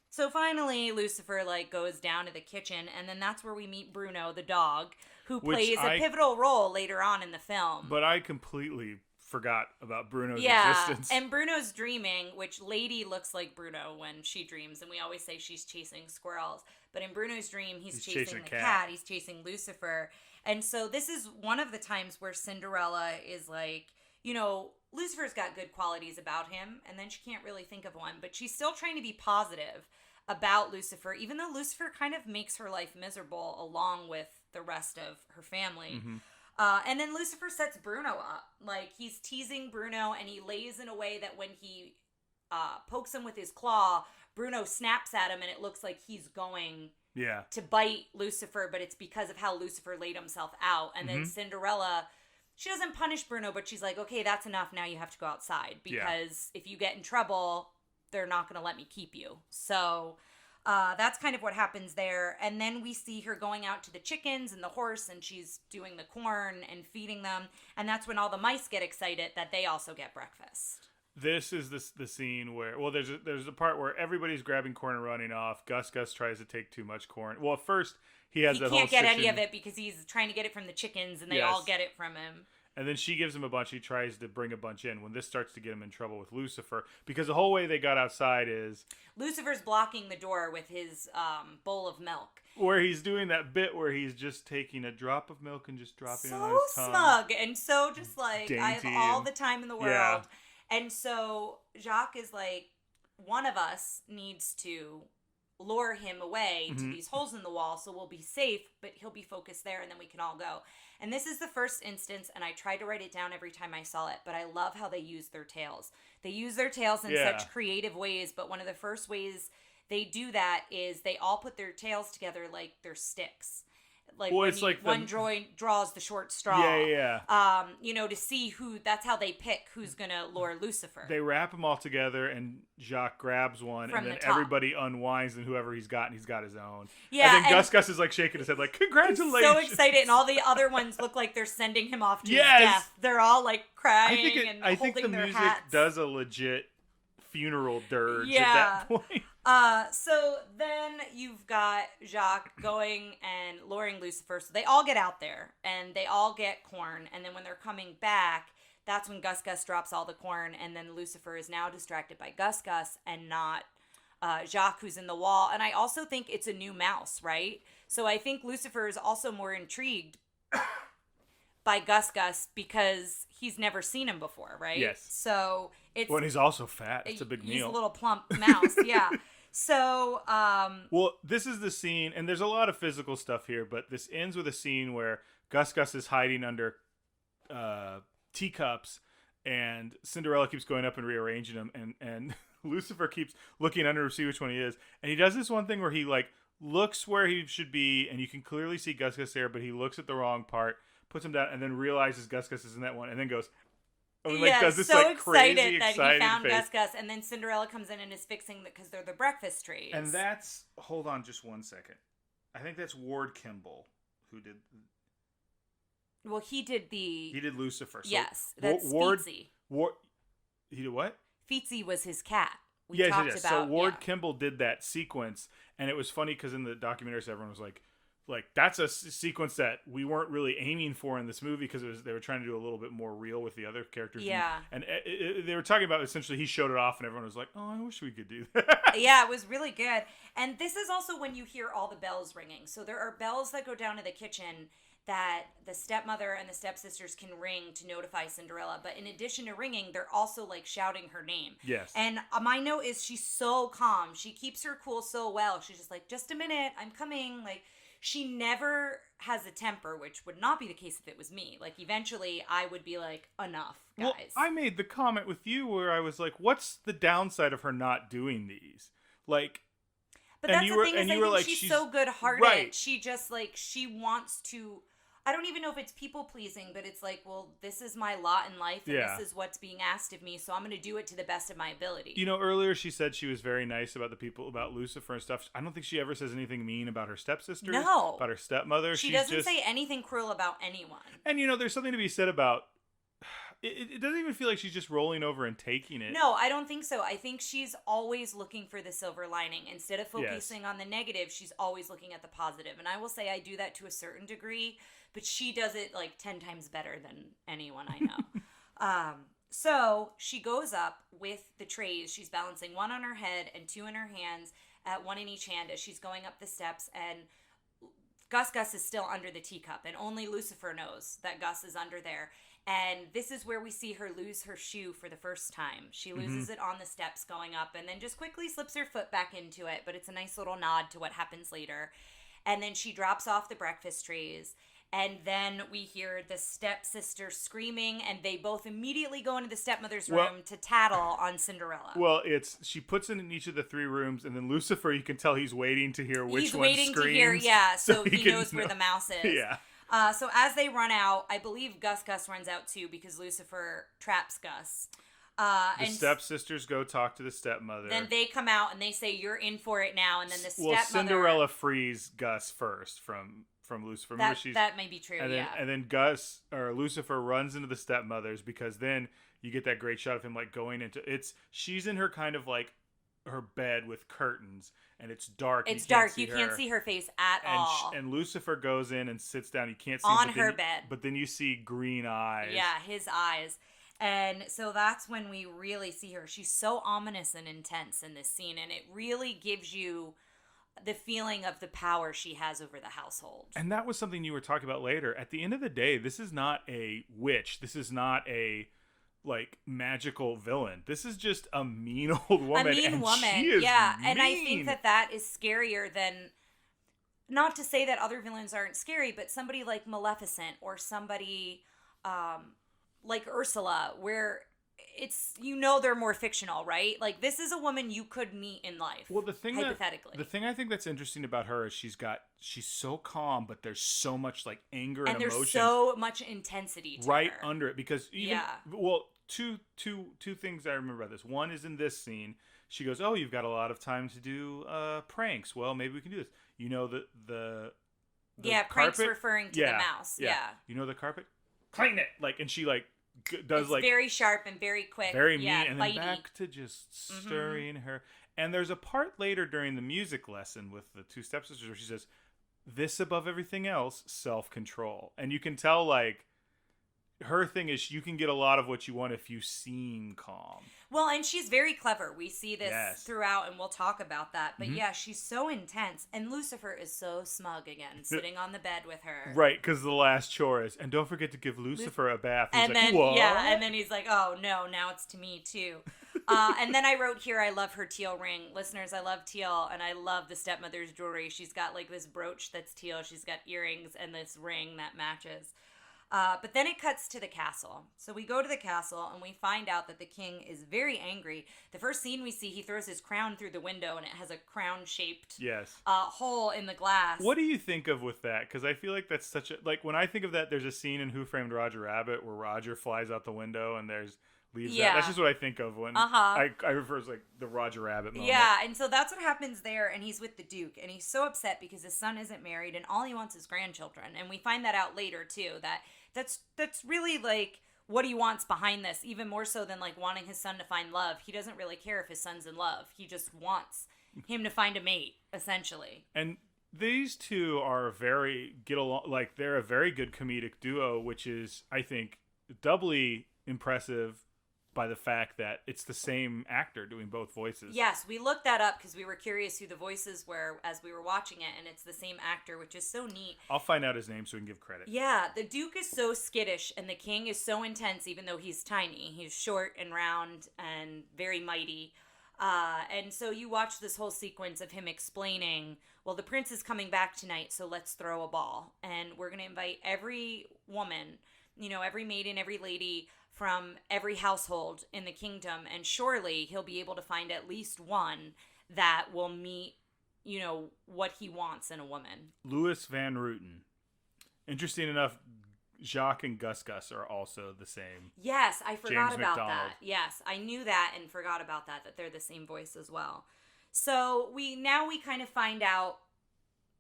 So finally, Lucifer like goes down to the kitchen, and then that's where we meet Bruno, the dog, who plays a pivotal role later on in the film. But I completely forgot about Bruno's existence. And Bruno's dreaming, which Lady looks like Bruno when she dreams, and we always say she's chasing squirrels. But in Bruno's dream, he's chasing the cat. He's chasing Lucifer. And so this is one of the times where Cinderella is like, Lucifer's got good qualities about him, and then she can't really think of one, but she's still trying to be positive about Lucifer, even though Lucifer kind of makes her life miserable along with the rest of her family. And then Lucifer sets Bruno up. Like, he's teasing Bruno, and he lays in a way that when he pokes him with his claw, Bruno snaps at him, and it looks like he's going to bite Lucifer, but it's because of how Lucifer laid himself out. And then Cinderella, she doesn't punish Bruno, but she's like, "Okay, that's enough. Now you have to go outside, because if you get in trouble, they're not going to let me keep you." So that's kind of what happens there. And then we see her going out to the chickens and the horse, and she's doing the corn and feeding them. And that's when all the mice get excited that they also get breakfast. This is the scene where, there's a part where everybody's grabbing corn and running off. Gus tries to take too much corn. Well, at first he can't get any of it because he's trying to get it from the chickens, and they all get it from him. And then she gives him a bunch. He tries to bring a bunch in when this starts to get him in trouble with Lucifer, because the whole way they got outside is Lucifer's blocking the door with his bowl of milk. Where he's doing that bit where he's just taking a drop of milk and just dropping it on his tongue. So smug and so just like, dainty, I have all the time in the world. And so Jacques is like, one of us needs to lure him away to these holes in the wall so we'll be safe, but he'll be focused there, and then we can all go. And this is the first instance, and I tried to write it down every time I saw it, but I love how they use their tails. They use their tails in such creative ways, but one of the first ways they do that is they all put their tails together like they're sticks. like Well, when it's like one droid draws the short straw. Yeah. You know, to see who. That's how they pick who's gonna lure Lucifer. They wrap them all together, and Jacques grabs one, From and then the top. everybody unwinds, and whoever he's got his own. Yeah, and then Gus is like shaking his head, like, congratulations. So excited, and all the other ones look like they're sending him off to his Yes! death. They're all like crying and I holding think the their music hats. does a legit funeral dirge Yeah. at that point. So then you've got Jacques going and luring Lucifer. So they all get out there and they all get corn. And then when they're coming back, that's when Gus drops all the corn. And then Lucifer is now distracted by Gus and not Jacques, who's in the wall. And I also think it's a new mouse, right? So I think Lucifer is also more intrigued by Gus because he's never seen him before, right? Yes. So it's... Well, and he's also fat. It's a big meal. He's a little plump mouse, yeah. So, well, this is the scene, and there's a lot of physical stuff here, but this ends with a scene where Gus is hiding under teacups, and Cinderella keeps going up and rearranging them, and Lucifer keeps looking under to see which one he is, and he does this one thing where he, like, looks where he should be, and you can clearly see Gus there, but he looks at the wrong part, puts him down, and then realizes Gus is in that one, and then goes... does this, so like, crazy excited that he found Gus, and then Cinderella comes in and is fixing because they're the breakfast trays. And that's... Hold on just one second. I think that's Ward Kimball who did... Well, he did Lucifer. So yes, that's Feetsy. He did what? Feetsy was his cat. Yes. So Ward Kimball did that sequence, and it was funny because in the documentaries, everyone was like, that's a sequence that we weren't really aiming for in this movie because they were trying to do a little bit more real with the other characters. Yeah. And they were talking about essentially he showed it off and everyone was like, oh, I wish we could do that. Yeah, it was really good. And this is also when you hear all the bells ringing. So there are bells that go down to the kitchen that the stepmother and the stepsisters can ring to notify Cinderella. But in addition to ringing, they're also like shouting her name. Yes. And my note is she's so calm. She keeps her cool so well. She's just like, just a minute, I'm coming. Like, she never has a temper, which would not be the case if it was me. Like, eventually, I would be like, enough, guys. Well, I made the comment with you where I was like, what's the downside of her not doing these? Like... But that's the thing is, I think she's so good-hearted. Right. She just, like, she wants to... I don't even know if it's people-pleasing, but it's like, well, this is my lot in life, and this is what's being asked of me, so I'm going to do it to the best of my ability. You know, earlier she said she was very nice about about Lucifer and stuff. I don't think she ever says anything mean about her stepsisters. No. About her stepmother. She doesn't say anything cruel about anyone. And, you know, there's something to be said about... It doesn't even feel like she's just rolling over and taking it. No, I don't think so. I think she's always looking for the silver lining. Instead of focusing on the negative, she's always looking at the positive. And I will say I do that to a certain degree, but she does it like 10 times better than anyone I know. So she goes up with the trays. She's balancing one on her head and two in her hands, one in each hand as she's going up the steps. And Gus is still under the teacup, and only Lucifer knows that Gus is under there. And this is where we see her lose her shoe for the first time. She loses it on the steps going up and then just quickly slips her foot back into it. But it's a nice little nod to what happens later. And then she drops off the breakfast trays. And then we hear the stepsister screaming, and they both immediately go into the stepmother's room to tattle on Cinderella. Well, she puts it in each of the three rooms, and then Lucifer, you can tell he's waiting to hear which one screams. He's waiting to hear, so he knows where the mouse is. Yeah. So as they run out, I believe Gus runs out too because Lucifer traps Gus. The stepsisters go talk to the stepmother. Then they come out and they say, "You're in for it now." And then the stepmother. Well, Cinderella frees Gus first from Lucifer. That may be true. And then Lucifer runs into the stepmothers because then you get that great shot of him like going into she's in her kind of like her bed with curtains. And it's dark. It's dark. You can't see her face at all. And Lucifer goes in and sits down. You can't see on her bed. But then you see green eyes. Yeah, his eyes. And so that's when we really see her. She's so ominous and intense in this scene. And it really gives you the feeling of the power she has over the household. And that was something you were talking about later. At the end of the day, this is not a witch. This is not a... like magical villain. This is just a mean old woman. A mean woman. She is mean. And I think that is scarier than, not to say that other villains aren't scary, but somebody like Maleficent or somebody like Ursula, where it's, they're more fictional, right? Like, this is a woman you could meet in life. Well, the thing hypothetically. the thing I think that's interesting about her is she's so calm, but there's so much like anger and emotion. There's so much intensity to right her. under it, because two things I remember about this. One is in this scene, she goes, "Oh, you've got a lot of time to do pranks. Well, maybe we can do this." The pranks carpet, referring to the mouse. Yeah. The carpet, clean it, like, and she like does, it's like, very sharp and very quick, very mean, yeah, and bitey. then back to just stirring her. And there's a part later during the music lesson with the two stepsisters where she says, "This above everything else, self-control." And you can tell, like, her thing is you can get a lot of what you want if you seem calm. Well, and she's very clever. We see this throughout, and we'll talk about that. But yeah, she's so intense. And Lucifer is so smug again, sitting on the bed with her. Right, because the last chore is, "And don't forget to give Lucifer a bath." He's and like, then, "What?" Yeah, and then he's like, "Oh, no, now it's to me, too." And then I wrote here, I love her teal ring. Listeners, I love teal, and I love the stepmother's jewelry. She's got, like, this brooch that's teal. She's got earrings and this ring that matches. But then it cuts to the castle. So we go to the castle and we find out that the king is very angry. The first scene we see, he throws his crown through the window and it has a crown-shaped hole in the glass. What do you think of with that? Because I feel like that's such a... Like, when I think of that, there's a scene in Who Framed Roger Rabbit where Roger flies out the window and leaves that. That's just what I think of when I refer to, like, the Roger Rabbit moment. Yeah, and so that's what happens there, and he's with the Duke, and he's so upset because his son isn't married, and all he wants is grandchildren. And we find that out later, too, that's really, like, what he wants behind this, even more so than, like, wanting his son to find love. He doesn't really care if his son's in love. He just wants him to find a mate, essentially. And these two get along, like, they're a very good comedic duo, which is, I think, doubly impressive by the fact that it's the same actor doing both voices. Yes, we looked that up because we were curious who the voices were as we were watching it, and it's the same actor, which is so neat. I'll find out his name so we can give credit. Yeah, the Duke is so skittish, and the King is so intense, even though he's tiny. He's short and round and very mighty. And so you watch this whole sequence of him explaining, well, the prince is coming back tonight, so let's throw a ball. And we're going to invite every woman, every maiden, every lady from every household in the kingdom, and surely he'll be able to find at least one that will meet, what he wants in a woman. Louis Van Rooten. Interesting enough, Jacques and Gus are also the same. Yes, I forgot James about McDonald. that. Yes, I knew that and forgot about that they're the same voice as well. So we kind of find out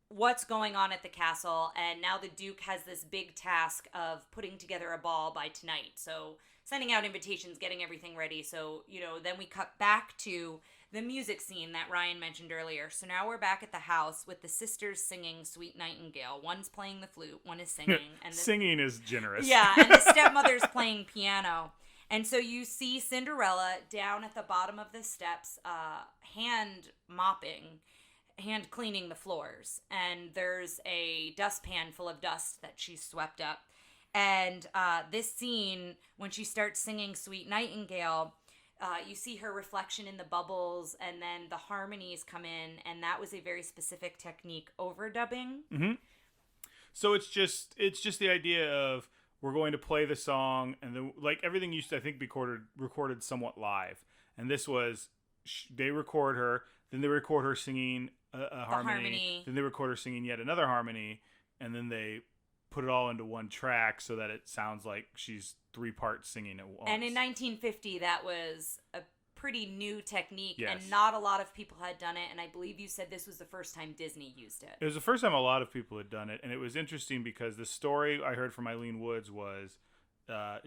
what's going on at the castle, and now the Duke has this big task of putting together a ball by tonight. So sending out invitations, getting everything ready. So, then we cut back to the music scene that Ryan mentioned earlier. So now we're back at the house with the sisters singing Sweet Nightingale. One's playing the flute, one is singing. And singing is generous. Yeah, and the stepmother's playing piano. And so you see Cinderella down at the bottom of the steps, hand cleaning the floors, and there's a dustpan full of dust that she's swept up. And this scene, when she starts singing Sweet Nightingale, you see her reflection in the bubbles, and then the harmonies come in, and that was a very specific technique, overdubbing. Mm-hmm. So it's just the idea of, we're going to play the song, and then, like, everything used to, I think, be recorded somewhat live, and this was, they record her, then they record her singing a harmony, then they record her singing yet another harmony, and then they put it all into one track so that it sounds like she's 3 parts singing at once. And in 1950, that was a pretty new technique, yes. And not a lot of people had done it, and I believe you said this was the first time Disney used it. It was the first time a lot of people had done it, and it was interesting because the story I heard from Eileen Woods was the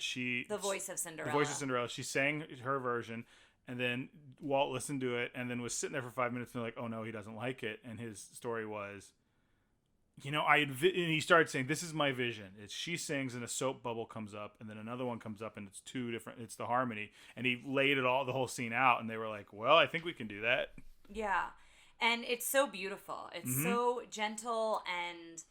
voice of Cinderella. The voice of Cinderella. She sang her version, and then Walt listened to it, and then was sitting there for 5 minutes, and they're like, "Oh no, he doesn't like it." And his story was, and he started saying, "This is my vision. It's she sings, and a soap bubble comes up, and then another one comes up, and it's 2 different. It's the harmony." And he laid the whole scene out, and they were like, "Well, I think we can do that." Yeah, and it's so beautiful. It's so gentle and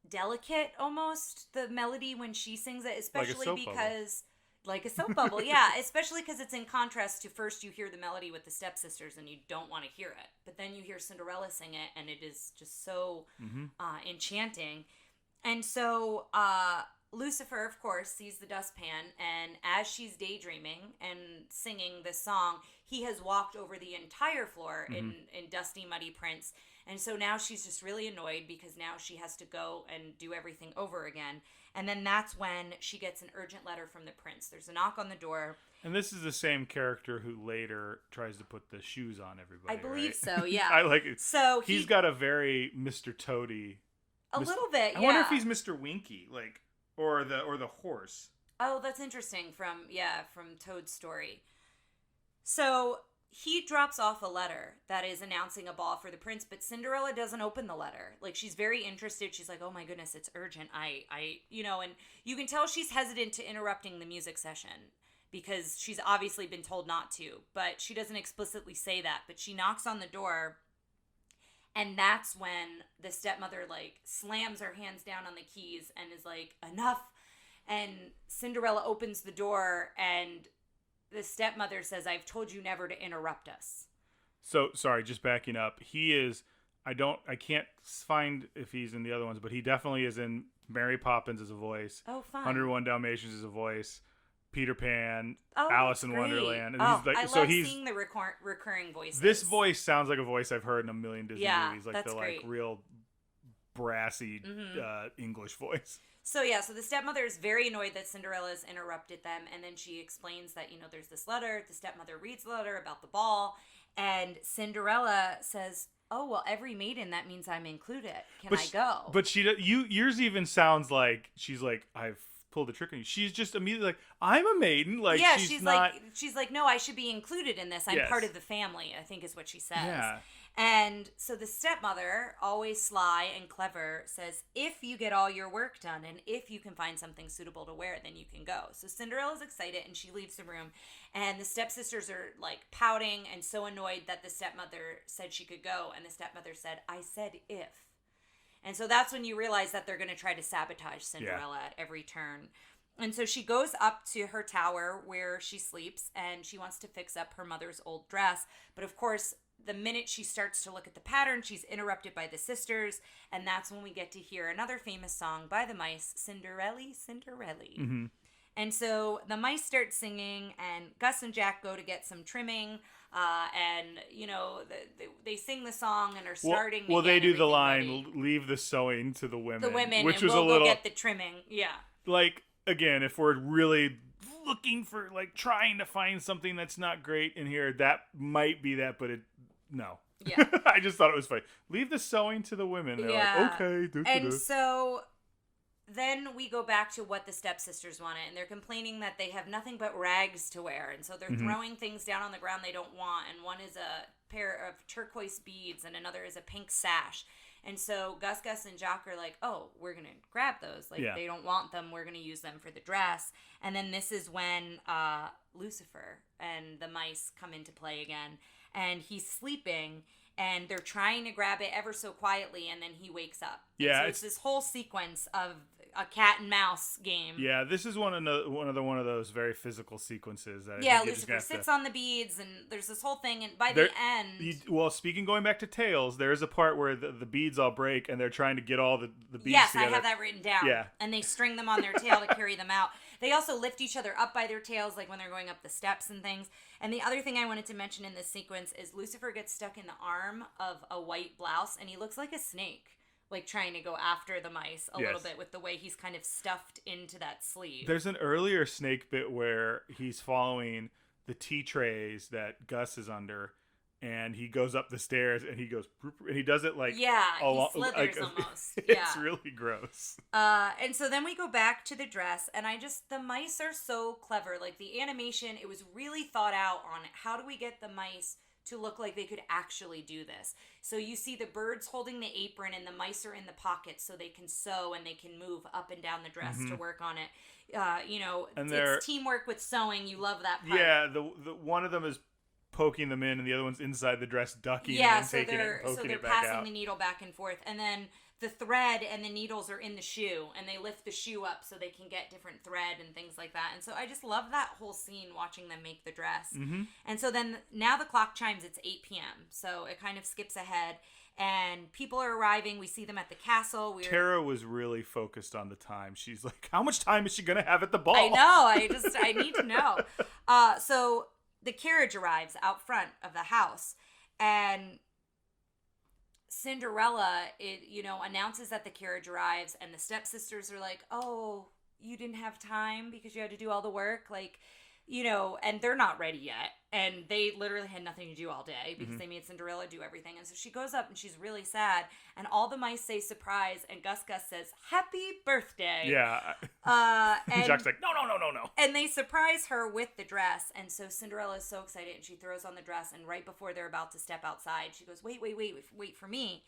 delicate, almost, the melody when she sings it, especially because. Like a soap bubble, yeah. Especially because it's in contrast to, first you hear the melody with the stepsisters and you don't want to hear it. But then you hear Cinderella sing it and it is just so enchanting. And so Lucifer, of course, sees the dustpan, and as she's daydreaming and singing this song, he has walked over the entire floor in dusty, muddy prints. And so now she's just really annoyed because now she has to go and do everything over again. And then that's when she gets an urgent letter from the prince. There's a knock on the door. And this is the same character who later tries to put the shoes on everybody. I believe right? so, yeah. I like it. So he's got a very Mr. Toady. Little bit, yeah. I wonder if he's Mr. Winky, like, or the horse. Oh, that's interesting from Toad's story. So he drops off a letter that is announcing a ball for the prince, but Cinderella doesn't open the letter. Like, she's very interested. She's like, oh my goodness, it's urgent. And you can tell she's hesitant to interrupting the music session because she's obviously been told not to, but she doesn't explicitly say that. But she knocks on the door, and that's when the stepmother, like, slams her hands down on the keys and is like, enough. And Cinderella opens the door, and the stepmother says, I've told you never to interrupt us. So, sorry, just backing up. He is, I can't find if he's in the other ones, but he definitely is in Mary Poppins as a voice. Oh, fine. 101 Dalmatians as a voice. Peter Pan, Oh, Alice in great. Wonderland. And Oh, he's like, I love seeing the recurring voices. This voice sounds like a voice I've heard in a million Disney movies. Like that's the great. real brassy English voice. So the stepmother is very annoyed that Cinderella's interrupted them, and then she explains that, there's this letter. The stepmother reads the letter about the ball, and Cinderella says, oh, well, every maiden, that means I'm included. Can I go? But yours even sounds like she's like, I've pulled a trick on you. She's just immediately like, I'm a maiden. Like, yeah, she's not... she's like, no, I should be included in this. I'm part of the family, I think is what she says. Yeah. And so the stepmother, always sly and clever, says, if you get all your work done and if you can find something suitable to wear, then you can go. So Cinderella's excited and she leaves the room. And the stepsisters are like pouting and so annoyed that the stepmother said she could go. And the stepmother said, I said if. And so that's when you realize that they're going to try to sabotage Cinderella at every turn. And so she goes up to her tower where she sleeps and she wants to fix up her mother's old dress. But of course, the minute she starts to look at the pattern, she's interrupted by the sisters. And that's when we get to hear another famous song by the mice, Cinderella, Cinderella. Mm-hmm. And so the mice start singing and Gus and Jack go to get some trimming. They sing the song and are starting. Well, they do the line, ready. leave the sewing to the women. Which and was we'll go get the trimming. Yeah. Like, again, if we're really looking for, like, trying to find something that's not great in here, that might be that, but no. Yeah. I just thought it was funny. Leave the sewing to the women. They're like, okay. And so then we go back to what the stepsisters wanted, and they're complaining that they have nothing but rags to wear, and so they're throwing things down on the ground they don't want, and one is a pair of turquoise beads, and another is a pink sash. And so Gus, and Jock are like, oh, we're going to grab those. Like, they don't want them. We're going to use them for the dress. And then this is when Lucifer and the mice come into play again. And he's sleeping, and they're trying to grab it ever so quietly, and then he wakes up. Yeah. So it's this whole sequence of a cat and mouse game. Yeah, this is one of those very physical sequences. That Lucifer sits on the beads, and there's this whole thing, and by the end... going back to Tails, there's a part where the beads all break, and they're trying to get all the beads Yes, together. I have that written down. Yeah. And they string them on their tail to carry them out. They also lift each other up by their tails, like when they're going up the steps and things. And the other thing I wanted to mention in this sequence is Lucifer gets stuck in the arm of a white blouse, and he looks like a snake, like trying to go after the mice a little bit with the way he's kind of stuffed into that sleeve. There's an earlier snake bit where he's following the tea trays that Gus is under, and he goes up the stairs, and he goes, and he does it like... Yeah, he slithers almost. It's really gross. And so then we go back to the dress, and the mice are so clever. Like, the animation, it was really thought out on how do we get the mice to look like they could actually do this. So you see the birds holding the apron, and the mice are in the pockets so they can sew and they can move up and down the dress to work on it. It's teamwork with sewing. You love that part. Yeah, the one of them is poking them in, and the other one's inside the dress ducking and taking it and poking it back out. Passing the needle back and forth, and then the thread and the needles are in the shoe, and they lift the shoe up so they can get different thread and things like that. And so I just love that whole scene, watching them make the dress. And so then now the clock chimes, it's 8 p.m. So it kind of skips ahead, And people are arriving. We see them at the castle. Tara was really focused on the time. She's like, how much time is she going to have at the ball? I know. I need to know. So the carriage arrives out front of the house. And Cinderella, announces that the carriage arrives. And the stepsisters are like, oh, you didn't have time because you had to do all the work? Like, and they're not ready yet. And they literally had nothing to do all day because they made Cinderella do everything. And so she goes up and she's really sad. And all the mice say surprise. And Gus says, happy birthday. Yeah. And Jack's like, no. And they surprise her with the dress. And so Cinderella is so excited. And she throws on the dress. And right before they're about to step outside, she goes, wait for me.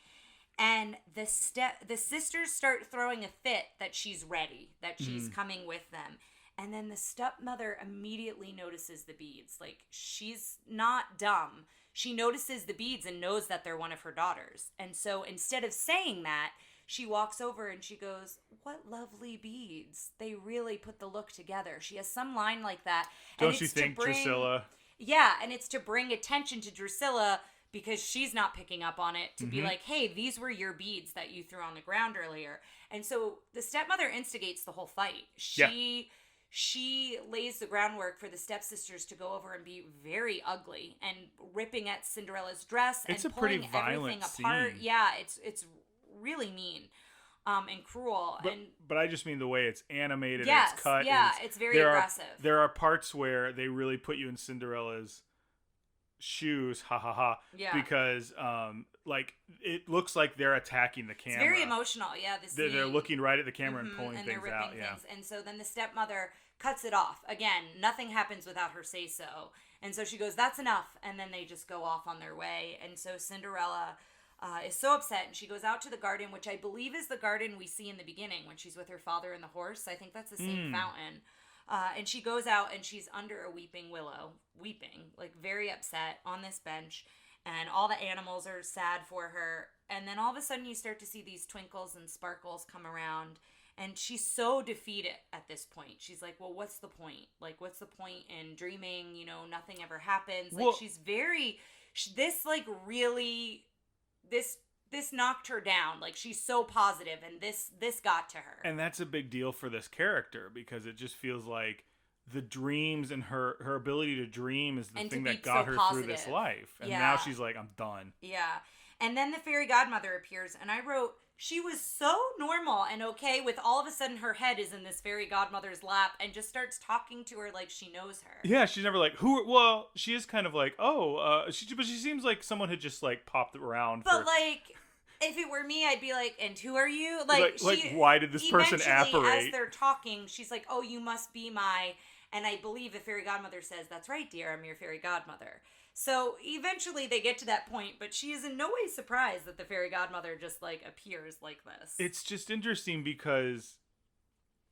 And the sisters start throwing a fit that she's ready, that she's coming with them. And then the stepmother immediately notices the beads. Like, she's not dumb. She notices the beads and knows that they're one of her daughters. And so instead of saying that, she walks over and she goes, what lovely beads. They really put the look together. She has some line like that. Don't you think, Drizella? Yeah, and it's to bring attention to Drizella because she's not picking up on it, to be like, hey, these were your beads that you threw on the ground earlier. And so the stepmother instigates the whole fight. She lays the groundwork for the stepsisters to go over and be very ugly and ripping at Cinderella's dress and pulling everything apart. Yeah, it's really mean and cruel. But I just mean the way it's animated, yes, it's cut. Yeah, it's very aggressive. There are parts where they really put you in Cinderella's shoes, because it looks like they're attacking the camera. It's very emotional, yeah. They're looking right at the camera and pulling and things they're out. ripping things. And so then the stepmother cuts it off. Again, nothing happens without her say so. And so she goes, that's enough. And then they just go off on their way. And so Cinderella is so upset. And she goes out to the garden, which I believe is the garden we see in the beginning when she's with her father and the horse. I think that's the same fountain. And she goes out and she's under a weeping willow, weeping, like very upset on this bench. And all the animals are sad for her. And then all of a sudden you start to see these twinkles and sparkles come around. And she's so defeated at this point. She's like, well, what's the point? Like, what's the point in dreaming? Nothing ever happens. Like, she's very, this knocked her down. Like, she's so positive, and this got to her. And that's a big deal for this character, because it just feels like the dreams and her ability to dream is the thing that got her through this life. And now she's like, I'm done. Yeah. And then the fairy godmother appears, and I wrote, she was so normal and okay with all of a sudden her head is in this fairy godmother's lap and just starts talking to her like she knows her. Yeah, she's never like, she is kind of like, but she seems like someone had just like popped around. But like, if it were me, I'd be like, and who are you? Like why did this person apparate? As they're talking, she's like, oh, you must be and I believe the fairy godmother says, that's right, dear, I'm your fairy godmother. So eventually they get to that point, but she is in no way surprised that the fairy godmother just like appears like this. It's just interesting because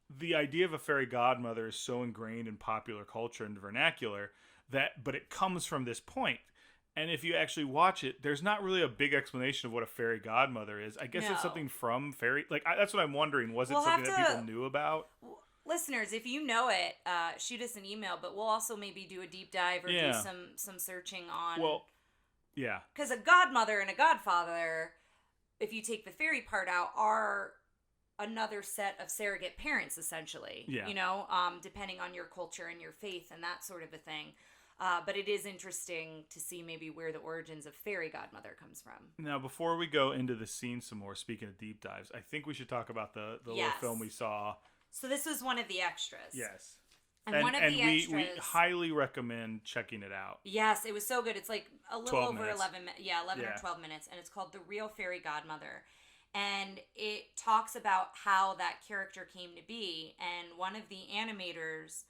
the idea of a fairy godmother is so ingrained in popular culture and vernacular but it comes from this point. And if you actually watch it, there's not really a big explanation of what a fairy godmother is. I guess it's something from fairy. Like that's what I'm wondering. Was it something that people knew about? Listeners, if you know it, shoot us an email, but we'll also maybe do a deep dive or do some searching on... Well, yeah. Because a godmother and a godfather, if you take the fairy part out, are another set of surrogate parents, essentially. Yeah. Depending on your culture and your faith and that sort of a thing. But it is interesting to see maybe where the origins of fairy godmother comes from. Now, before we go into the scene some more, speaking of deep dives, I think we should talk about the little film we saw. So this was one of the extras. Yes. And one of the extras... we highly recommend checking it out. Yes, it was so good. It's like a little over minutes. 11 or 12 minutes. And it's called The Real Fairy Godmother. And it talks about how that character came to be. And one of the animators,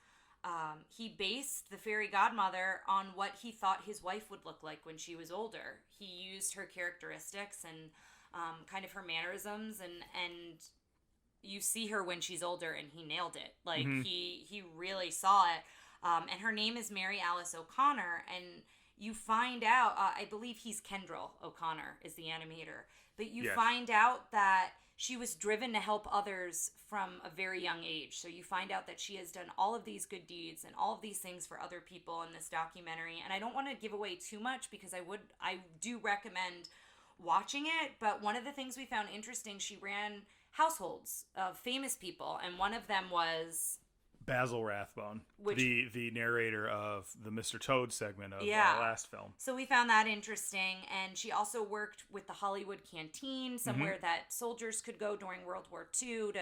he based the fairy godmother on what he thought his wife would look like when she was older. He used her characteristics and kind of her mannerisms and you see her when she's older, and he nailed it. Like, he really saw it. And her name is Mary Alice O'Connor, and you find out, I believe he's Kendall O'Connor is the animator, but you find out that she was driven to help others from a very young age. So you find out that she has done all of these good deeds and all of these things for other people in this documentary. And I don't want to give away too much because I do recommend watching it, but one of the things we found interesting, she ran households of famous people, and one of them was Basil Rathbone, the narrator of the Mr. Toad segment of our last film. So we found that interesting, and she also worked with the Hollywood Canteen, somewhere that soldiers could go during World War II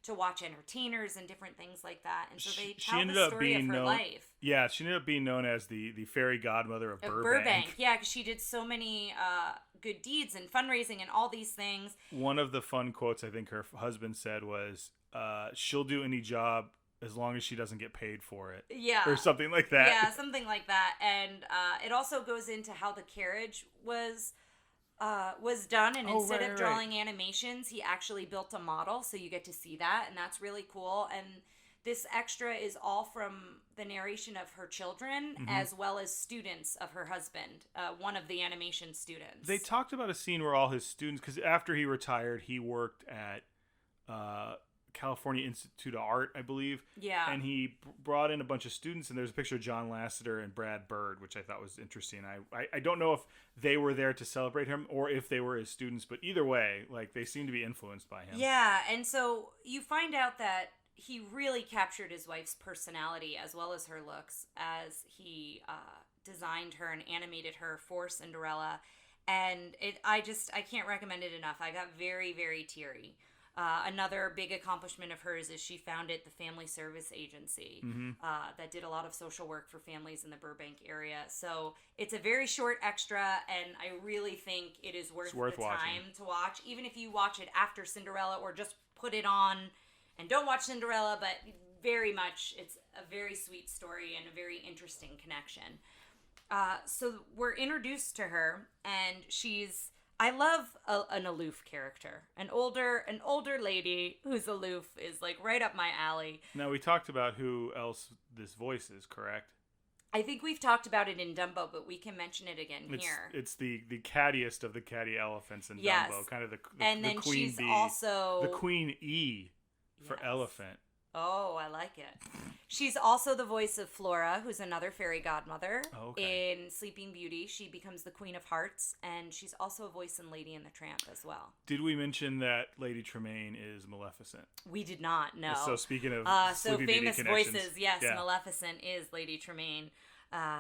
to watch entertainers and different things like that. And so they tell the story of her life. Yeah, she ended up being known as the fairy godmother of Burbank. Yeah, because she did so many good deeds and fundraising and all these things. One of the fun quotes I think her husband said was, she'll do any job as long as she doesn't get paid for it. Yeah. Or something like that. Yeah, something like that. And it also goes into how the carriage was done, and instead of drawing animations, he actually built a model, so you get to see that, and that's really cool. And this extra is all from the narration of her children, as well as students of her husband, one of the animation students. They talked about a scene where all his students, because after he retired, he worked at California Institute of Art, I believe. Yeah. And he brought in a bunch of students, and there's a picture of John Lasseter and Brad Bird, which I thought was interesting. I don't know if they were there to celebrate him or if they were his students, but either way, like, they seem to be influenced by him. Yeah, and so you find out that he really captured his wife's personality as well as her looks as he designed her and animated her for Cinderella. And I can't recommend it enough. I got very, very teary. Another big accomplishment of hers is she founded the Family Service Agency that did a lot of social work for families in the Burbank area. So it's a very short extra, and I really think it is worth the time to watch. Even if you watch it after Cinderella or just put it on and don't watch Cinderella, but very much it's a very sweet story and a very interesting connection. So we're introduced to her, and I love an aloof character. An older lady who's aloof is like right up my alley. Now, we talked about who else this voice is, correct? I think we've talked about it in Dumbo, but we can mention it again here. It's the cattiest of the catty elephants in Dumbo, kind of the and then queen she's bee. Also the queen E for elephant. Oh, I like it. She's also the voice of Flora, who's another fairy godmother. In Sleeping Beauty. She becomes the Queen of Hearts, and she's also a voice in Lady and the Tramp as well. Did we mention that Lady Tremaine is Maleficent? We did not, no. So speaking of Sleeping famous Beauty voices, yes, yeah. Maleficent is Lady Tremaine.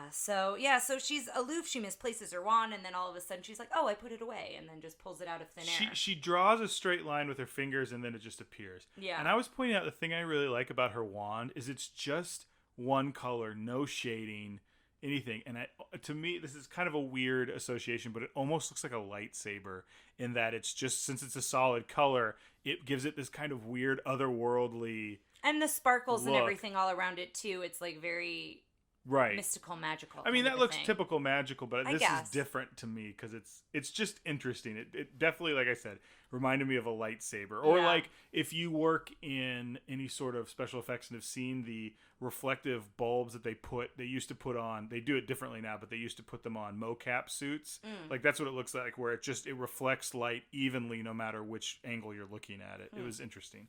So she's aloof, she misplaces her wand, and then all of a sudden she's like, oh, I put it away, and then just pulls it out of thin air. She draws a straight line with her fingers, and then it just appears. Yeah. And I was pointing out the thing I really like about her wand is it's just one color, no shading, anything. And to me, this is kind of a weird association, but it almost looks like a lightsaber in that it's just, since it's a solid color, it gives it this kind of weird, otherworldly and the sparkles look. And everything all around it, too. It's like very... mystical, magical. I mean, that looks typical magical, but this is different to me because it's just interesting. It definitely, like I said, reminded me of a lightsaber. Or like if you work in any sort of special effects and have seen the reflective bulbs that they used to put on. They do it differently now, but they used to put them on mocap suits. Like that's what it looks like, where it reflects light evenly no matter which angle you're looking at it. It was interesting.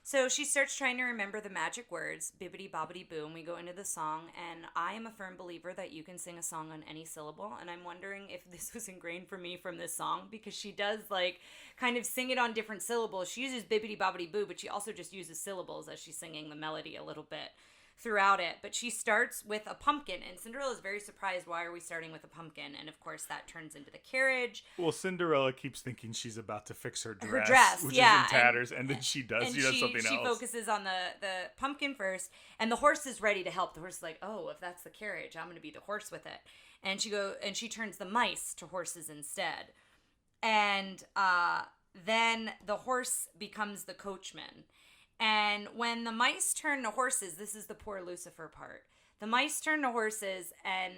So she starts trying to remember the magic words, bibbidi bobbidi boom. We go into the song, and I am a firm believer that you can sing a song on any syllable, and I'm wondering if this was ingrained for me from this song, because she does, like, kind of sing it on different syllables. She uses bibbidi bobbidi boo, but she also just uses syllables as she's singing the melody a little bit throughout it. But she starts with a pumpkin, and Cinderella is very surprised, why are we starting with a pumpkin? And of course that turns into the carriage. Well, Cinderella keeps thinking she's about to fix her dress which is in tatters, and then she does something else. She focuses on the pumpkin first, and the horse is ready to help. The horse is like, oh, if that's the carriage, I'm going to be the horse with it. And she turns the mice to horses instead. And then the horse becomes the coachman. And when the mice turn to horses, this is the poor Lucifer part. The mice turn to horses, and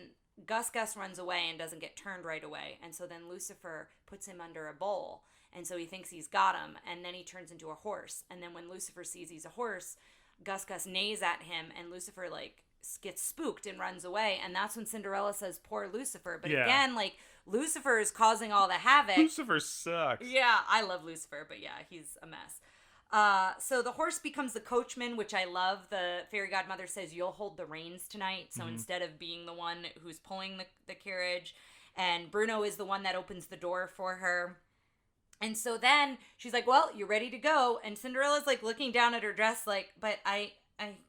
Gus runs away and doesn't get turned right away. And so then Lucifer puts him under a bowl. And so he thinks he's got him, and then he turns into a horse. And then when Lucifer sees he's a horse, Gus neighs at him, and Lucifer, like, gets spooked and runs away. And that's when Cinderella says, poor Lucifer. But again, like, Lucifer is causing all the havoc. Lucifer sucks. Yeah, I love Lucifer, but yeah, he's a mess. So the horse becomes the coachman, which I love. The fairy godmother says, you'll hold the reins tonight. So instead of being the one who's pulling the carriage and Bruno is the one that opens the door for her. And so then she's like, well, you're ready to go. And Cinderella's like looking down at her dress like, but I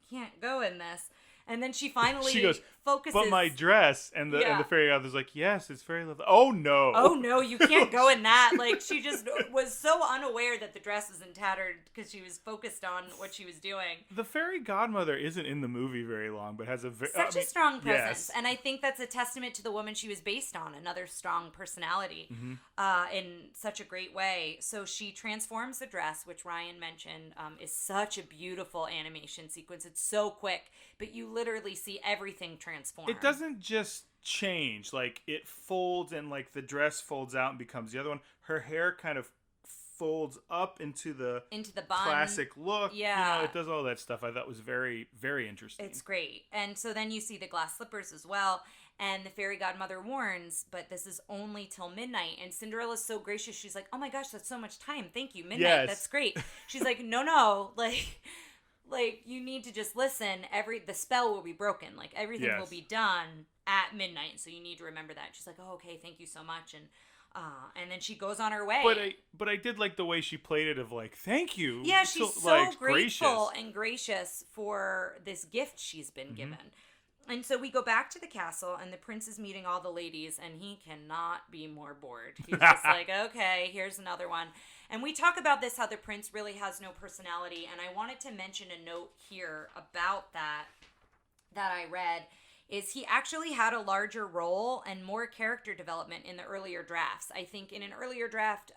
can't go in this. And then she finally she goes, focuses. But my dress, and the fairy godmother's like, yes, it's very lovely. Oh no, you can't go in that. Like, she just was so unaware that the dress was in tattered because she was focused on what she was doing. The fairy godmother isn't in the movie very long, but has a such a strong presence, yes. And I think that's a testament to the woman she was based on. Another strong personality, in such a great way. So she transforms the dress, which Ryan mentioned, is such a beautiful animation sequence. It's so quick, but you literally see everything transform. It doesn't just change, like it folds and like the dress folds out and becomes the other one. Her hair kind of folds up into the bun. Classic look. Yeah, it does all that stuff. I thought was very, very interesting. It's great. And so then you see the glass slippers as well, and the fairy godmother warns, but this is only till midnight. And Cinderella's so gracious, she's like, oh my gosh, that's so much time, thank you, midnight. Yes. That's great. She's like, no, like, you need to just listen. The spell will be broken. Like, everything will be done at midnight. So you need to remember that. She's like, oh, okay, thank you so much. And then she goes on her way. But I did like the way she played it of like, thank you. Yeah, she's so grateful and gracious for this gift she's been given. And so we go back to the castle, and the prince is meeting all the ladies, and he cannot be more bored. He's just like, okay, here's another one. And we talk about this, how the prince really has no personality, and I wanted to mention a note here about that I read, is he actually had a larger role and more character development in the earlier drafts. I think in an earlier draft,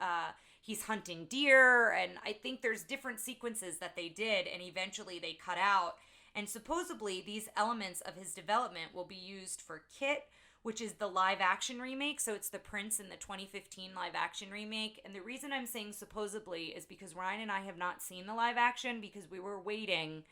he's hunting deer, and I think there's different sequences that they did, and eventually they cut out. And supposedly, these elements of his development will be used for Kit, which is the live-action remake. So it's the Prince in the 2015 live-action remake. And the reason I'm saying supposedly is because Ryan and I have not seen the live-action because we were waiting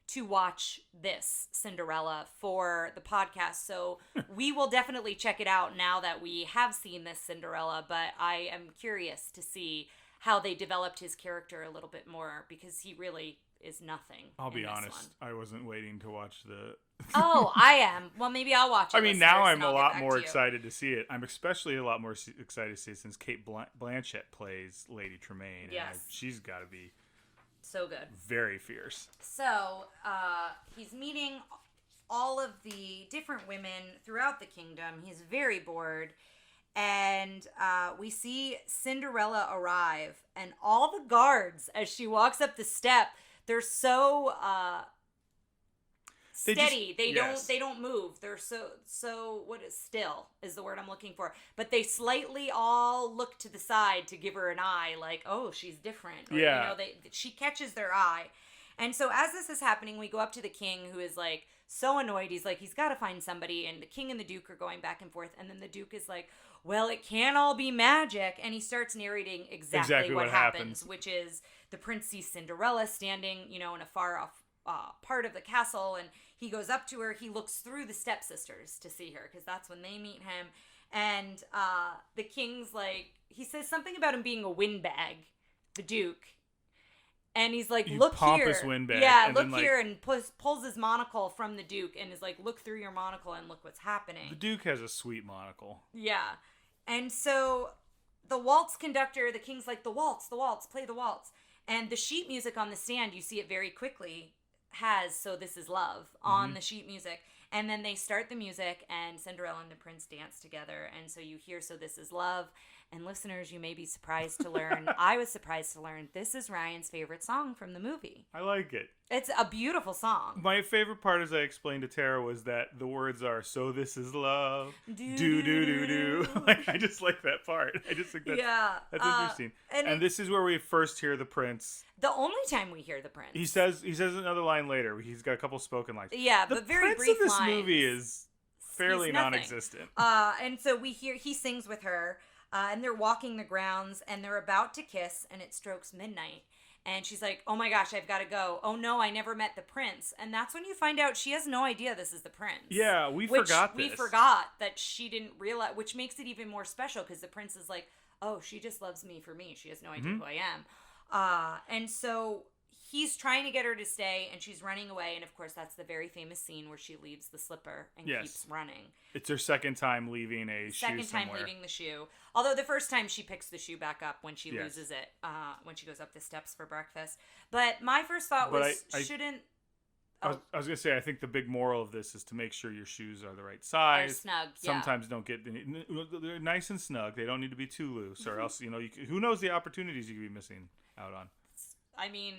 to watch this Cinderella for the podcast. So we will definitely check it out now that we have seen this Cinderella. But I am curious to see how they developed his character a little bit more, because he really is nothing. I'll be honest, I wasn't waiting to watch the... Oh, I am. Well, maybe I'll watch it. I mean, now I'm a lot more excited to see it. I'm especially a lot more excited to see it since Kate Blanchett plays Lady Tremaine. Yes. And she's got to be... so good. Very fierce. So, he's meeting all of the different women throughout the kingdom. He's very bored. And we see Cinderella arrive. And all the guards, as she walks up the step... They're so steady. They don't move. They're so still is the word I'm looking for. But they slightly all look to the side to give her an eye, like, oh, she's different. Or, yeah. She catches their eye. And so as this is happening, we go up to the king, who is like so annoyed. He's like, he's got to find somebody. And the king and the duke are going back and forth. And then the duke is like, well, it can't all be magic. And he starts narrating exactly what happens, which is the prince sees Cinderella standing, in a far off part of the castle. And he goes up to her. He looks through the stepsisters to see her, because that's when they meet him. And the king's like, he says something about him being a windbag, the duke. And he's like, look pompous here. Windbag. Yeah, look here, and pulls his monocle from the duke and is like, look through your monocle and look what's happening. The duke has a sweet monocle. Yeah. And so the waltz conductor, the king's like, the waltz, play the waltz. And the sheet music on the stand, you see it very quickly, has So This Is Love on the sheet music. And then they start the music, and Cinderella and the prince dance together. And so you hear So This Is Love. And listeners, you may be surprised to learn, I was surprised to learn, this is Ryan's favorite song from the movie. I like it. It's a beautiful song. My favorite part, as I explained to Tara, was that the words are, so this is love, do. Like, I just like that part. I just think that's interesting. And this is where we first hear the prince. The only time we hear the prince. He says another line later. He's got a couple spoken lines. Yeah, but very brief lines. The prince in this movie is fairly non-existent. And so we hear, he sings with her. And they're walking the grounds, and they're about to kiss, and it strokes midnight. And she's like, oh my gosh, I've got to go. Oh no, I never met the prince. And that's when you find out she has no idea this is the prince. Yeah, we forgot this. We forgot that she didn't realize, which makes it even more special, because the prince is like, oh, she just loves me for me. She has no idea who I am. And so he's trying to get her to stay, and she's running away. And of course, that's the very famous scene where she leaves the slipper and keeps running. It's her second time leaving a shoe somewhere. Second time leaving the shoe. Although the first time she picks the shoe back up when she loses it, when she goes up the steps for breakfast. But my first thought was, shouldn't... I was going to say, I think the big moral of this is to make sure your shoes are the right size. Are snug, Sometimes don't get... They're nice and snug. They don't need to be too loose, or else, who knows the opportunities you could be missing out on. I mean,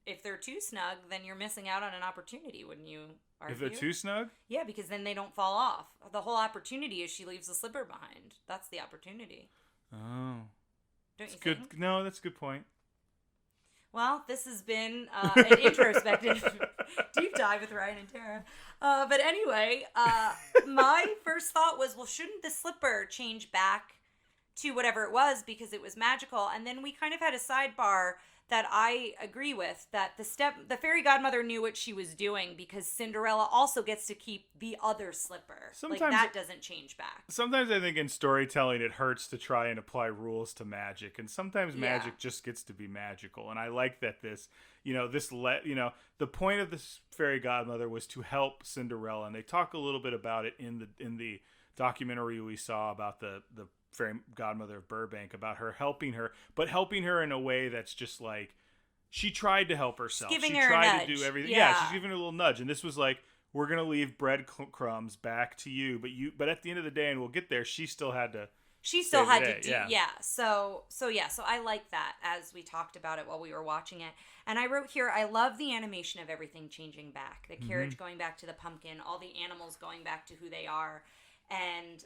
if they're too snug, then you're missing out on an opportunity, wouldn't you argue? If they're too snug? Yeah, because then they don't fall off. The whole opportunity is she leaves the slipper behind. That's the opportunity. Oh. Don't you think? No, that's a good point. Well, this has been an introspective deep dive with Ryan and Tara. But anyway, my first thought was, well, shouldn't the slipper change back to whatever it was because it was magical? And then we kind of had a sidebar that I agree with, that the fairy godmother knew what she was doing because Cinderella also gets to keep the other slipper. Sometimes that doesn't change back. Sometimes I think in storytelling it hurts to try and apply rules to magic, and sometimes magic just gets to be magical. And I like that the point of this fairy godmother was to help Cinderella, and they talk a little bit about it in the documentary we saw about the fairy godmother of Burbank, about her helping her, but helping her in a way that's just like, she tried to help herself. She tried a nudge. To do everything. Yeah, she's giving her a little nudge. And this was like, we're going to leave breadcrumbs back to you, but at the end of the day, and we'll get there, she still had to do. Yeah. So I like that, as we talked about it while we were watching it. And I wrote here, I love the animation of everything changing back. The carriage going back to the pumpkin, all the animals going back to who they are. And,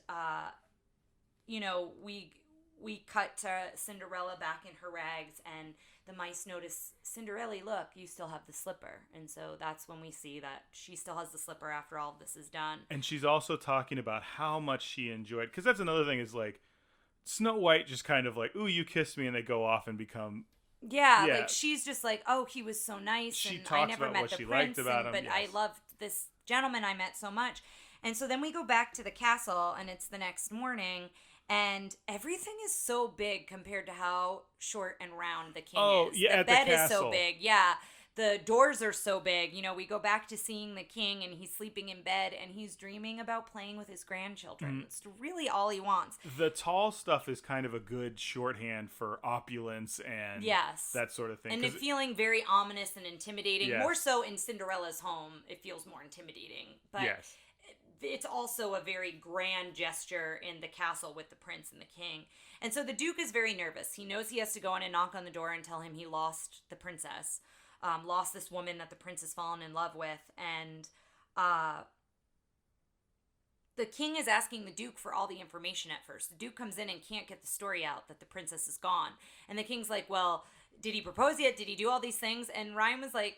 we cut to Cinderella back in her rags, and the mice notice, Cinderella, look, you still have the slipper. And so that's when we see that she still has the slipper after all of this is done. And she's also talking about how much she enjoyed, because that's another thing, is like, Snow White just kind of like, ooh, you kissed me, and they go off and become... Yeah, like she's just like, oh, he was so nice, she and talks I never about met what the she prince, liked about him, but I loved this gentleman I met so much. And so then we go back to the castle, and it's the next morning, and everything is so big compared to how short and round the king is. Yeah, the bed is so big. Yeah. The doors are so big. We go back to seeing the king, and he's sleeping in bed, and he's dreaming about playing with his grandchildren. It's really all he wants. The tall stuff is kind of a good shorthand for opulence and that sort of thing. And it's feeling very ominous and intimidating. Yes. More so in Cinderella's home, it feels more intimidating. But it's also a very grand gesture in the castle with the prince and the king. And so the Duke is very nervous. He knows he has to go in and knock on the door and tell him he lost the princess. Lost this woman that the prince has fallen in love with. And the king is asking the Duke for all the information at first. The Duke comes in and can't get the story out that the princess is gone. And the king's like, well, did he propose yet? Did he do all these things? And Ryan was like,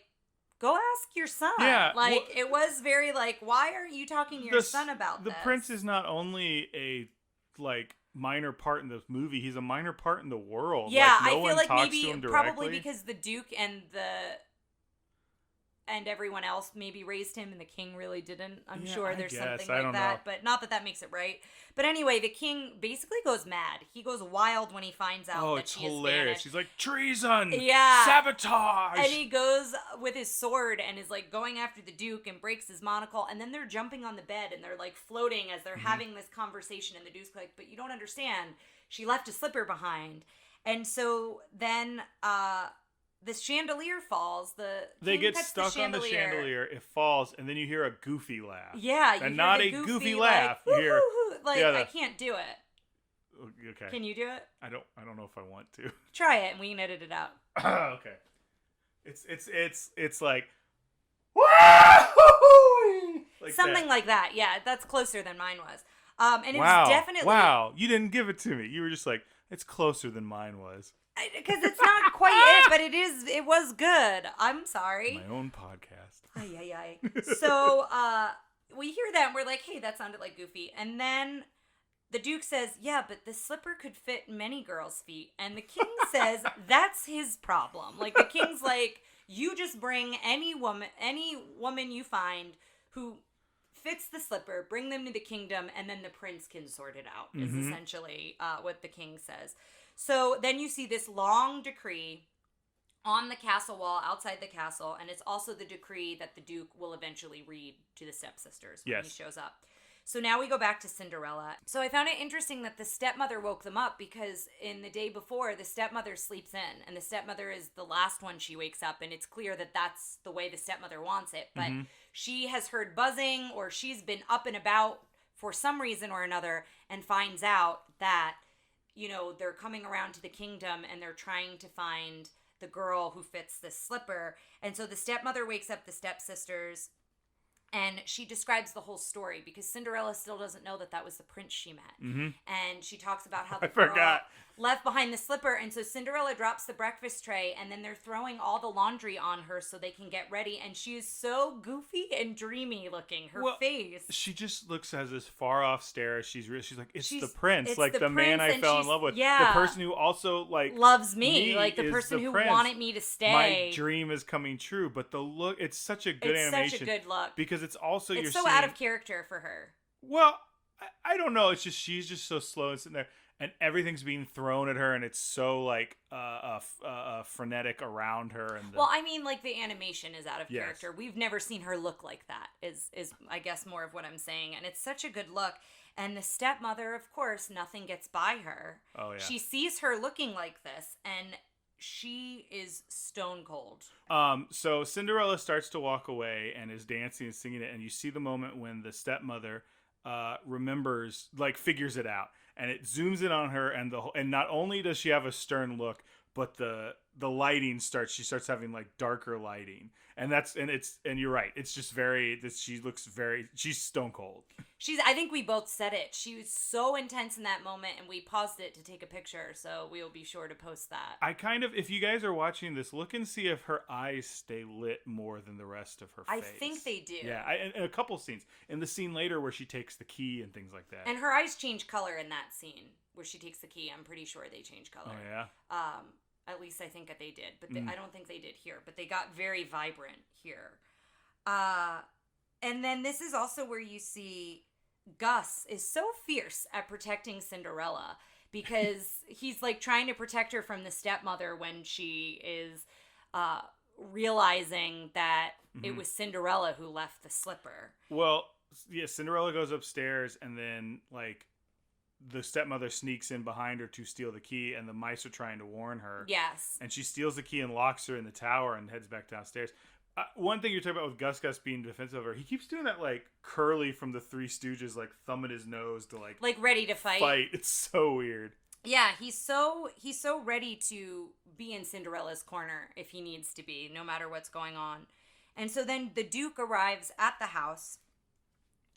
go ask your son. Yeah. It was very like, why aren't you talking to your son about this? The prince is not only a, minor part in the movie, he's a minor part in the world. Yeah, no I feel one like talks maybe to him directly. probably because the Duke and everyone else maybe raised him, and the king really didn't. I'm sure there's something like that, but not that makes it right. But anyway, the king basically goes mad. He goes wild when he finds out that she is vanished. She's like, treason! Yeah. Sabotage! And he goes with his sword and is like going after the Duke and breaks his monocle, and then they're jumping on the bed and they're like floating as they're having this conversation, and the Duke's like, but you don't understand. She left a slipper behind. And so then the chandelier falls. They get stuck on the chandelier. It falls, and then you hear a goofy laugh. Yeah, you and hear not the a goofy laugh. Like, you hear, I can't do it. Okay. Can you do it? I don't know if I want to. Try it, and we can edit it out. Okay. It's like, like something that. Like that. Yeah, that's closer than mine was. And wow. It's definitely you didn't give it to me. You were just like, it's closer than mine was. Because it's not quite it, but it was good. I'm sorry. My own podcast. Ay. So we hear that and we're like, hey, that sounded like Goofy. And then the Duke says, yeah, but the slipper could fit many girls' feet. And the king says, that's his problem. Like, the king's like, you just bring any woman you find who fits the slipper, bring them to the kingdom, and then the prince can sort it out, is essentially what the king says. So then you see this long decree on the castle wall outside the castle, and it's also the decree that the Duke will eventually read to the stepsisters when he shows up. So now we go back to Cinderella. So I found it interesting that the stepmother woke them up, because in the day before, the stepmother sleeps in, and the stepmother is the last one she wakes up, and it's clear that that's the way the stepmother wants it. But she has heard buzzing, or she's been up and about for some reason or another, and finds out that, you know, they're coming around to the kingdom, and they're trying to find the girl who fits this slipper. And so the stepmother wakes up the stepsisters, and she describes the whole story, because Cinderella still doesn't know that that was the prince she met. And she talks about how the girl left behind the slipper. And so Cinderella drops the breakfast tray, and then they're throwing all the laundry on her so they can get ready. And she is so goofy and dreamy looking. Her face. She just looks as this far off stare. She's like, it's the prince, like the man I fell in love with. Yeah. The person who also like loves me, like the person who wanted me to stay. My dream is coming true. But the look, it's such a good animation. It's such a good look. Because it's also, it's so out of character for her. Well, I don't know. It's just, she's just so slow and sitting there, and everything's being thrown at her, and it's so like frenetic around her. And well, I mean, like the animation is out of character. We've never seen her look like that. Is I guess more of what I'm saying, and it's such a good look. And the stepmother, of course, nothing gets by her. Oh yeah. She sees her looking like this, and she is stone cold. So Cinderella starts to walk away and is dancing and singing it, and you see the moment when the stepmother remembers, like figures it out, and it zooms in on her, and and not only does she have a stern look, but the lighting starts. She starts having like darker lighting, and you're right. It's just she's stone cold. I think we both said it. She was so intense in that moment, and we paused it to take a picture, so we will be sure to post that. If you guys are watching this, look and see if her eyes stay lit more than the rest of her face. I think they do. Yeah, in a couple scenes. In the scene later where she takes the key and things like that. And her eyes change color in that scene where she takes the key. I'm pretty sure they change color. Oh, yeah? At least I think that they did, but I don't think they did here. But they got very vibrant here. And then this is also where you see Gus is so fierce at protecting Cinderella, because he's like trying to protect her from the stepmother when she is realizing that it was Cinderella who left the slipper. Well, yeah, Cinderella goes upstairs, and then like the stepmother sneaks in behind her to steal the key, and the mice are trying to warn her. Yes. And she steals the key and locks her in the tower and heads back downstairs. One thing you're talking about with Gus being defensive of her, he keeps doing that like Curly from the Three Stooges, like thumbing his nose to like ready to fight. It's so weird. Yeah, he's so ready to be in Cinderella's corner if he needs to be, no matter what's going on. And so then the Duke arrives at the house,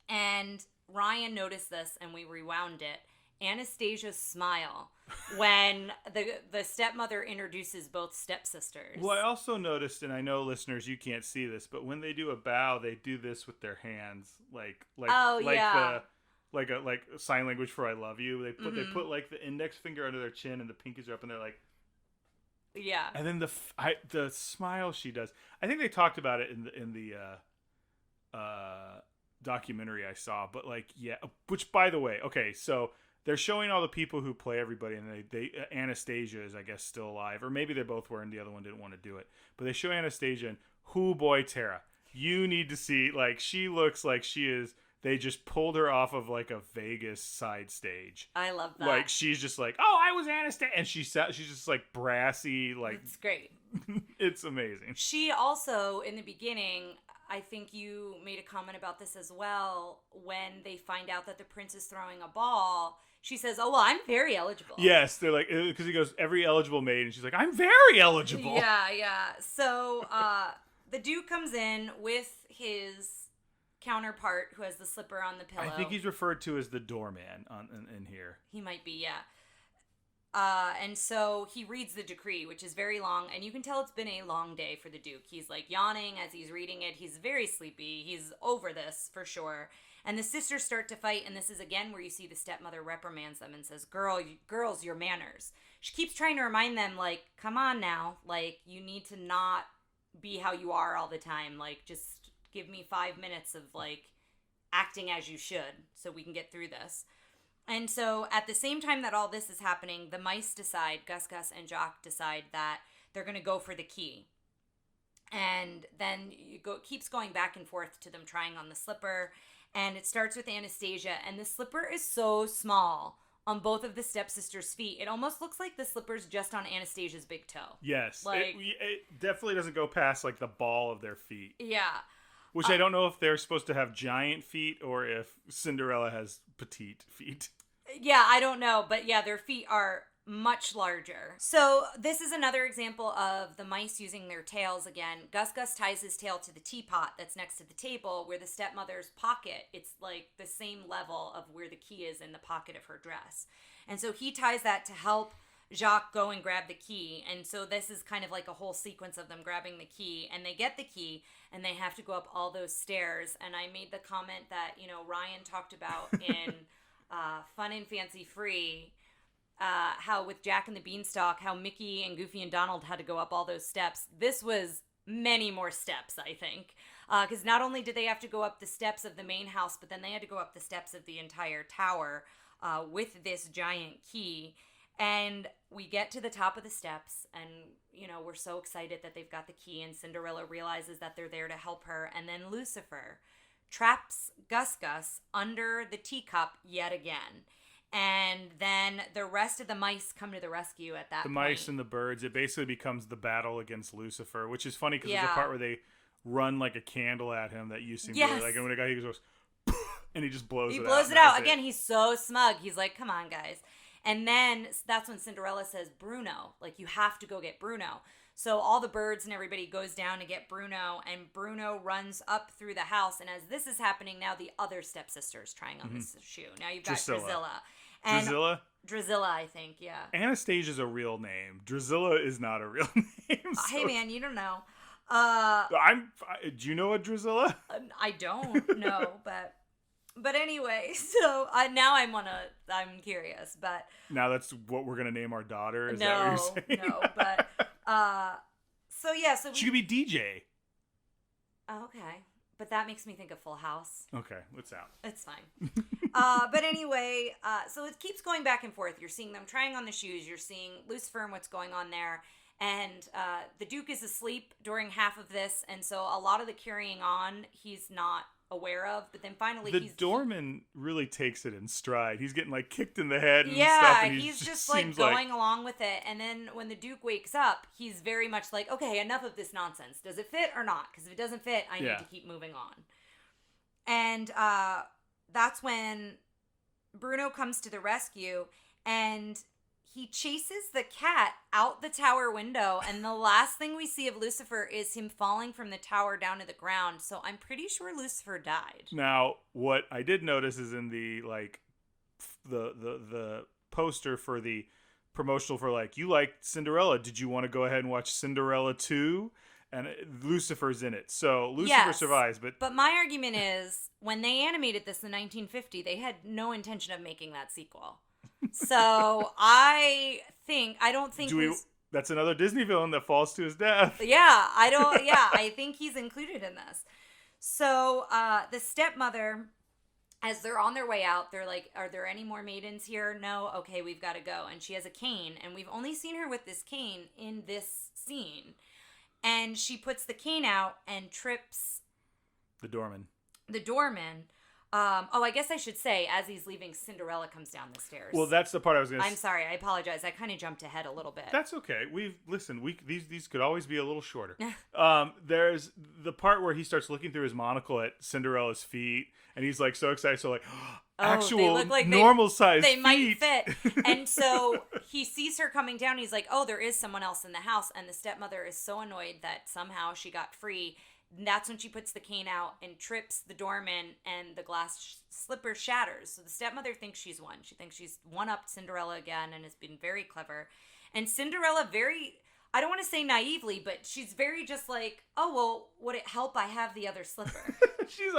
and Ryan noticed this, and we rewound it. Anastasia's smile when the stepmother introduces both stepsisters. Well, I also noticed, and I know listeners, you can't see this, but when they do a bow, they do this with their hands, like sign language for "I love you." They put like the index finger under their chin, and the pinkies are up, and they're like, yeah. And then the smile she does. I think they talked about it in the documentary I saw, but like, yeah. Which, by the way, okay, so they're showing all the people who play everybody, and they Anastasia is, I guess, still alive, or maybe they both were, and the other one didn't want to do it. But they show Anastasia, and boy, Tara, you need to see, like, she looks like she is. They just pulled her off of like a Vegas side stage. I love that. Like, she's just like, oh, I was Anastasia, and she's just like brassy, like it's great. It's amazing. She also, in the beginning, I think you made a comment about this as well, when they find out that the prince is throwing a ball. She says, oh, well, I'm very eligible. Yes, they're like, because he goes, every eligible maid, and she's like, I'm very eligible. Yeah. So the Duke comes in with his counterpart who has the slipper on the pillow. I think he's referred to as the doorman in here. He might be, yeah. And so he reads the decree, which is very long, and you can tell it's been a long day for the Duke. He's like yawning as he's reading it. He's very sleepy. He's over this for sure. And the sisters start to fight, and this is again where you see the stepmother reprimands them and says, girls, your manners. She keeps trying to remind them, like, come on now. Like, you need to not be how you are all the time. Like, just give me 5 minutes of, like, acting as you should so we can get through this. And so at the same time that all this is happening, the mice decide, Gus and Jock decide that they're going to go for the key. And then keeps going back and forth to them trying on the slipper. And it starts with Anastasia. And the slipper is so small on both of the stepsisters' feet. It almost looks like the slipper's just on Anastasia's big toe. Yes. Like, it definitely doesn't go past like the ball of their feet. Yeah. Which I don't know if they're supposed to have giant feet or if Cinderella has petite feet. Yeah, I don't know. But yeah, their feet are much larger. So this is another example of the mice using their tails again. Gus ties his tail to the teapot that's next to the table where the stepmother's pocket, it's like the same level of where the key is in the pocket of her dress. And so he ties that to help Jacques go and grab the key. And so this is kind of like a whole sequence of them grabbing the key, and they get the key and they have to go up all those stairs. And I made the comment that, Ryan talked about in Fun and Fancy Free, how with Jack and the Beanstalk, how Mickey and Goofy and Donald had to go up all those steps. This was many more steps, I think. Because not only did they have to go up the steps of the main house, but then they had to go up the steps of the entire tower with this giant key. And we get to the top of the steps, and, we're so excited that they've got the key, and Cinderella realizes that they're there to help her. And then Lucifer traps Gus under the teacup yet again. And then the rest of the mice come to the rescue at that point. The mice and the birds. It basically becomes the battle against Lucifer, which is funny because there's a part where they run like a candle at him that you seem to really like. And when a guy he goes, and he just blows it out. He blows it out. Again, he's so smug. He's like, come on, guys. And then that's when Cinderella says, Bruno, like, you have to go get Bruno. So all the birds and everybody goes down to get Bruno, and Bruno runs up through the house. And as this is happening, now the other stepsister's trying on this shoe. Now you've got Drizella. And Drizella, I think, yeah. Anastasia's a real name. Drizella is not a real name. Hey, man, you don't know. Do you know a Drizella? I don't know, but anyway. So now I'm curious, but now that's what we're gonna name our daughter. Is that what you're saying? No, but so yeah, so she could be DJ. Oh, okay. But that makes me think of Full House. Okay, it's out. It's fine. But anyway, so it keeps going back and forth. You're seeing them trying on the shoes. You're seeing Lucifer and what's going on there. And the Duke is asleep during half of this. And so a lot of the carrying on, he's not aware of. But then finally the doorman really takes it in stride. He's getting like kicked in the head and stuff. And he's just like going along with it. And then when the Duke wakes up, he's very much like, okay, enough of this nonsense. Does it fit or not? Because if it doesn't fit, I need to keep moving on. And that's when Bruno comes to the rescue, and he chases the cat out the tower window, and the last thing we see of Lucifer is him falling from the tower down to the ground. So I'm pretty sure Lucifer died. Now, what I did notice is in the the poster for the promotional for you liked Cinderella. Did you want to go ahead and watch Cinderella 2? And Lucifer's in it. So Lucifer survives. But my argument is, when they animated this in 1950, they had no intention of making that sequel. So I don't think that's another Disney villain that falls to his death. I think he's included in this. So the stepmother, as they're on their way out, they're like, are there any more maidens here? No? Okay, we've got to go. And she has a cane, and we've only seen her with this cane in this scene. And she puts the cane out and trips the doorman. I guess I should say, as he's leaving, Cinderella comes down the stairs. Well, that's the part I was going to I'm sorry. I apologize. I kind of jumped ahead a little bit. That's okay. These could always be a little shorter. There's the part where he starts looking through his monocle at Cinderella's feet, and he's like so excited. So actual normal size feet. They might fit. And so he sees her coming down. He's like, oh, there is someone else in the house. And the stepmother is so annoyed that somehow she got free. And that's when she puts the cane out and trips the doorman, and the glass slipper shatters. So the stepmother thinks she's won. She thinks she's won-upped Cinderella again and has been very clever. And Cinderella I don't want to say naively, but she's very just like, oh, well, would it help I have the other slipper? She's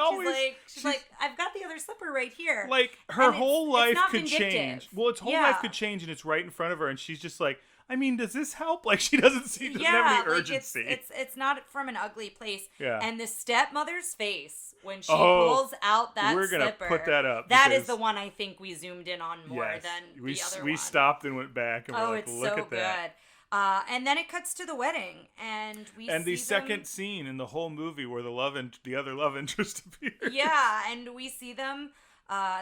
like, I've got the other slipper right here. Like, her whole life could change. Well, its whole life could change, and it's right in front of her, and she's just like, I mean, does this help? Like, she doesn't have any urgency. It's not from an ugly place. Yeah. And the stepmother's face when she pulls out that slipper. We're going to put that up. That is the one I think we zoomed in on more than the other one. We stopped and went back and we're like, look at that. It's so good. And then it cuts to the wedding, and we and see the them, second scene in the whole movie where the other love interest appears. Yeah, and we see them.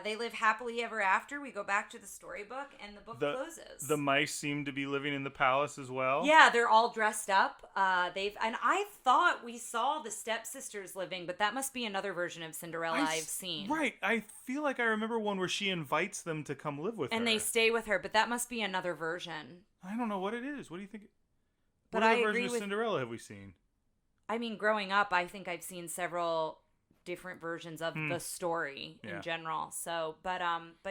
They live happily ever after. We go back to the storybook, and the book closes. The mice seem to be living in the palace as well. Yeah, they're all dressed up. And I thought we saw the stepsisters living, but that must be another version of Cinderella I've seen. Right. I feel like I remember one where she invites them to come live with her. And they stay with her, but that must be another version. I don't know what it is. What do you think? But what I other agree version of with Cinderella have we seen? I mean, growing up, I think I've seen several different versions of the story in general. So, but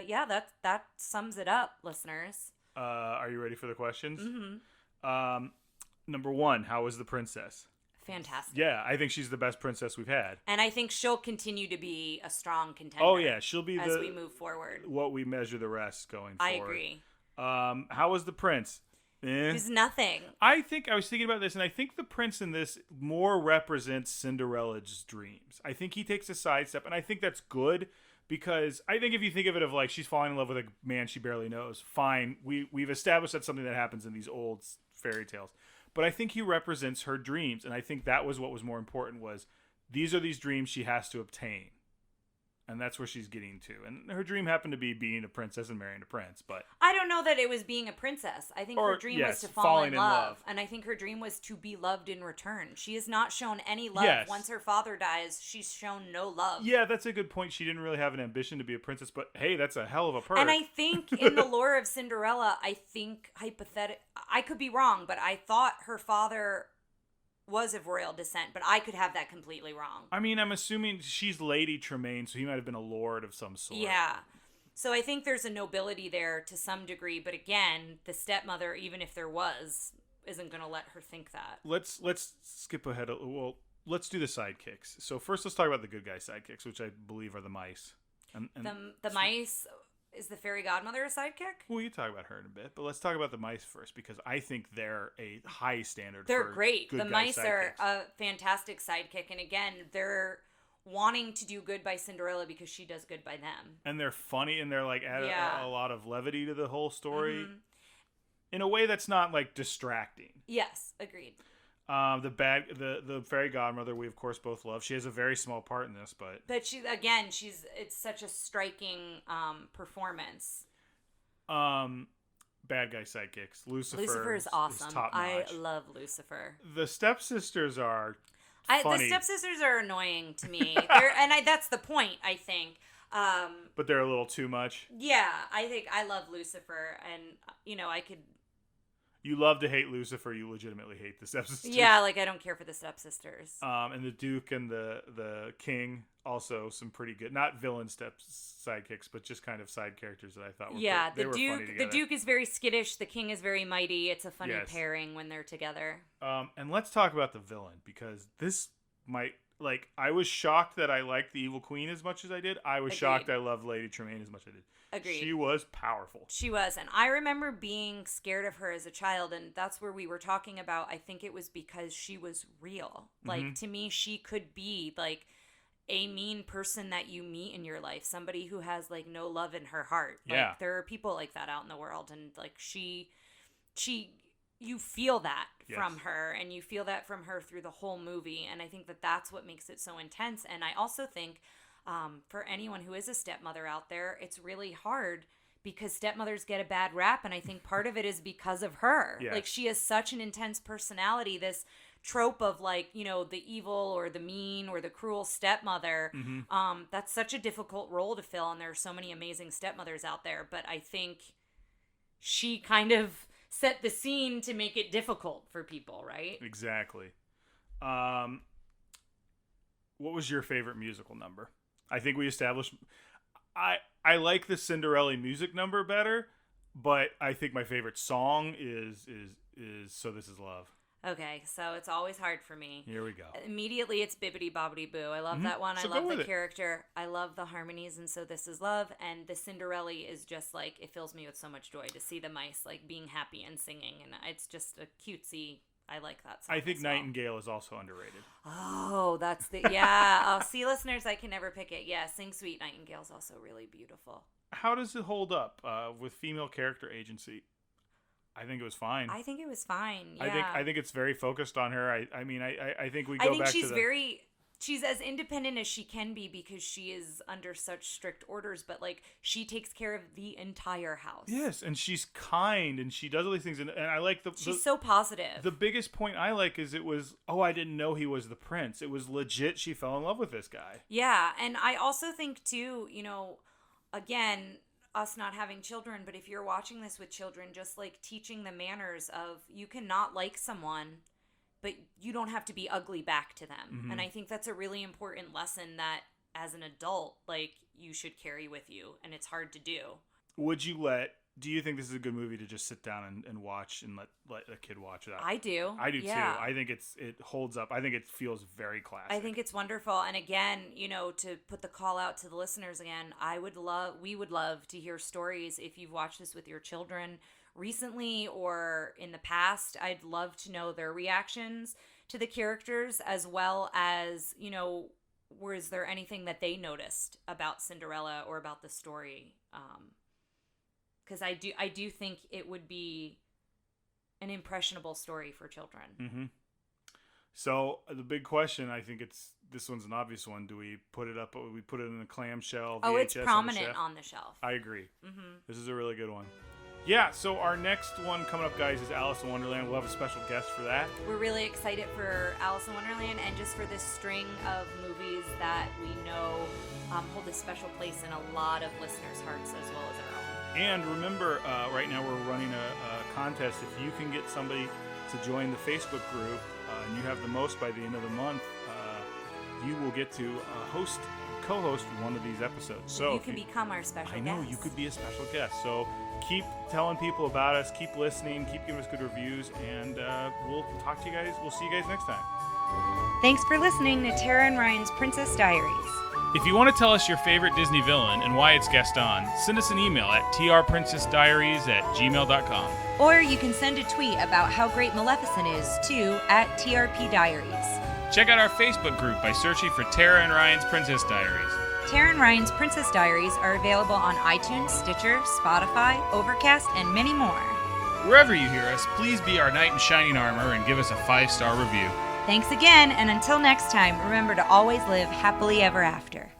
yeah, that sums it up, listeners. Are you ready for the questions? Mm-hmm. Number one, how was the princess? Fantastic. Yeah, I think she's the best princess we've had. And I think she'll continue to be a strong contender. Oh yeah, she'll be as we move forward. What we measure the rest going forward. I agree. How was the prince? He's nothing. I was thinking about this, and I think the prince in this more represents Cinderella's dreams. I think he takes a sidestep, and I think that's good, because I think if you think of it of like she's falling in love with a man she barely knows, fine. We've established that's something that happens in these old fairy tales. But I think he represents her dreams, and I think that was what was more important, was these are these dreams she has to obtain. And that's where she's getting to. And her dream happened to be being a princess and marrying a prince, but I don't know that it was being a princess. I think her dream was to fall in love. And I think her dream was to be loved in return. She has not shown any love. Yes. Once her father dies, she's shown no love. Yeah, that's a good point. She didn't really have an ambition to be a princess, but hey, that's a hell of a perk. And I think in the lore of Cinderella, I could be wrong, but I thought her father was of royal descent, but I could have that completely wrong. I mean, I'm assuming she's Lady Tremaine, so he might have been a lord of some sort. Yeah. So I think there's a nobility there to some degree, but again, the stepmother, even if there was, isn't going to let her think that. Let's skip ahead. Well, let's do the sidekicks. So first, let's talk about the good guy sidekicks, which I believe are the mice. And the mice. Is the fairy godmother a sidekick? Well, you talk about her in a bit, but let's talk about the mice first, because I think they're a high standard. They're for great. Good The guy mice sidekicks. are a fantastic sidekick, and again, they're wanting to do good by Cinderella because she does good by them. And they're funny, and they're like add a lot of levity to the whole story, Mm-hmm. in a way that's not like distracting. Yes, agreed. The fairy godmother, we of course both love. She has a very small part in this, but it's such a striking performance. Bad guy sidekicks. Lucifer is awesome. Is top I notch. love Lucifer. The stepsisters are The funny, stepsisters are annoying to me. That's the point, I think. but they're a little too much. Yeah, I think I love Lucifer, and I could. You love to hate Lucifer. You legitimately hate the stepsisters. Yeah, like I don't care for the stepsisters. And the Duke and the King, also some pretty good, not villain sidekicks, but just kind of side characters that I thought were the were Duke. funny together. The Duke is very skittish. The King is very mighty. It's a funny Yes. pairing when they're together. And let's talk about the villain, because this might, like, I was shocked that I liked the Evil Queen as much as I did. I was Agreed. shocked I loved Lady Tremaine as much as I did. Agreed. She was powerful. She was, and I remember being scared of her as a child, and that's where we were talking about. I think it was because she was real. Like, to me, she could be like a mean person that you meet in your life, somebody who has like no love in her heart. Yeah. Like, there are people like that out in the world, and like you feel that from her, and you feel that from her through the whole movie, and I think that that's what makes it so intense. And I also think for anyone who is a stepmother out there, it's really hard because stepmothers get a bad rap, and I think part of it is because of her. Yes. Like, she has such an intense personality, this trope of like, the evil or the mean or the cruel stepmother. That's such a difficult role to fill, and there are so many amazing stepmothers out there, but I think she kind of set the scene to make it difficult for people, right? Exactly. What was your favorite musical number? I think we established I like the Cinderella music number better, but I think my favorite song is So This Is Love. Okay, so it's always hard for me. Here we go. Immediately it's Bibbidi Bobbidi Boo. I love that one. So I love go with the it. character. I love the harmonies, and So This Is Love. And the Cinderella is just like, it fills me with so much joy to see the mice like being happy and singing, and it's just a cutesy. I like that song. I think as well. Nightingale is also underrated. Oh, that's the yeah. Oh, see, listeners, I can never pick it. Yeah, Sing Sweet Nightingale is also really beautiful. How does it hold up with female character agency? I think it was fine. I think it was fine. Yeah. I think it's very focused on her. I mean, I think we go I think back she's to the... she's as independent as she can be because she is under such strict orders, but like she takes care of the entire house. Yes, and she's kind and she does all these things, and I like she's so positive. The biggest point I like is it was, I didn't know he was the prince. It was legit. She fell in love with this guy. Yeah, and I also think too, again, us not having children, but if you're watching this with children, just like teaching the manners of you cannot like someone, but you don't have to be ugly back to them. Mm-hmm. And I think that's a really important lesson that as an adult, like, you should carry with you, and it's hard to do. Do you think this is a good movie to just sit down and watch and let a kid watch that? I do. I do too. I think it holds up. I think it feels very classic. I think it's wonderful. And again, to put the call out to the listeners again, we would love to hear stories if you've watched this with your children recently or in the past. I'd love to know their reactions to the characters, as well as, was there anything that they noticed about Cinderella or about the story? Because I do think it would be an impressionable story for children. Mm-hmm. So the big question, I think this one's an obvious one. Do we put it up? We put it in a clamshell? VHS it's prominent on the shelf. I agree. Mm-hmm. This is a really good one. Yeah, so our next one coming up, guys, is Alice in Wonderland. We'll have a special guest for that. We're really excited for Alice in Wonderland and just for this string of movies that we know hold a special place in a lot of listeners' hearts as well as our own. And remember, right now we're running a contest. If you can get somebody to join the Facebook group and you have the most by the end of the month, you will get to co-host one of these episodes. So you can become our special guest. I know, you could be a special guest. So keep telling people about us, keep listening, keep giving us good reviews, and we'll talk to you guys. We'll see you guys next time. Thanks for listening to Tara and Ryan's Princess Diaries. If you want to tell us your favorite Disney villain and why it's guest on, send us an email at trprincessdiaries@gmail.com. Or you can send a tweet about how great Maleficent is to @TRPDiaries. Check out our Facebook group by searching for Tara and Ryan's Princess Diaries. Tara and Ryan's Princess Diaries are available on iTunes, Stitcher, Spotify, Overcast, and many more. Wherever you hear us, please be our knight in shining armor and give us a 5-star review. Thanks again, and until next time, remember to always live happily ever after.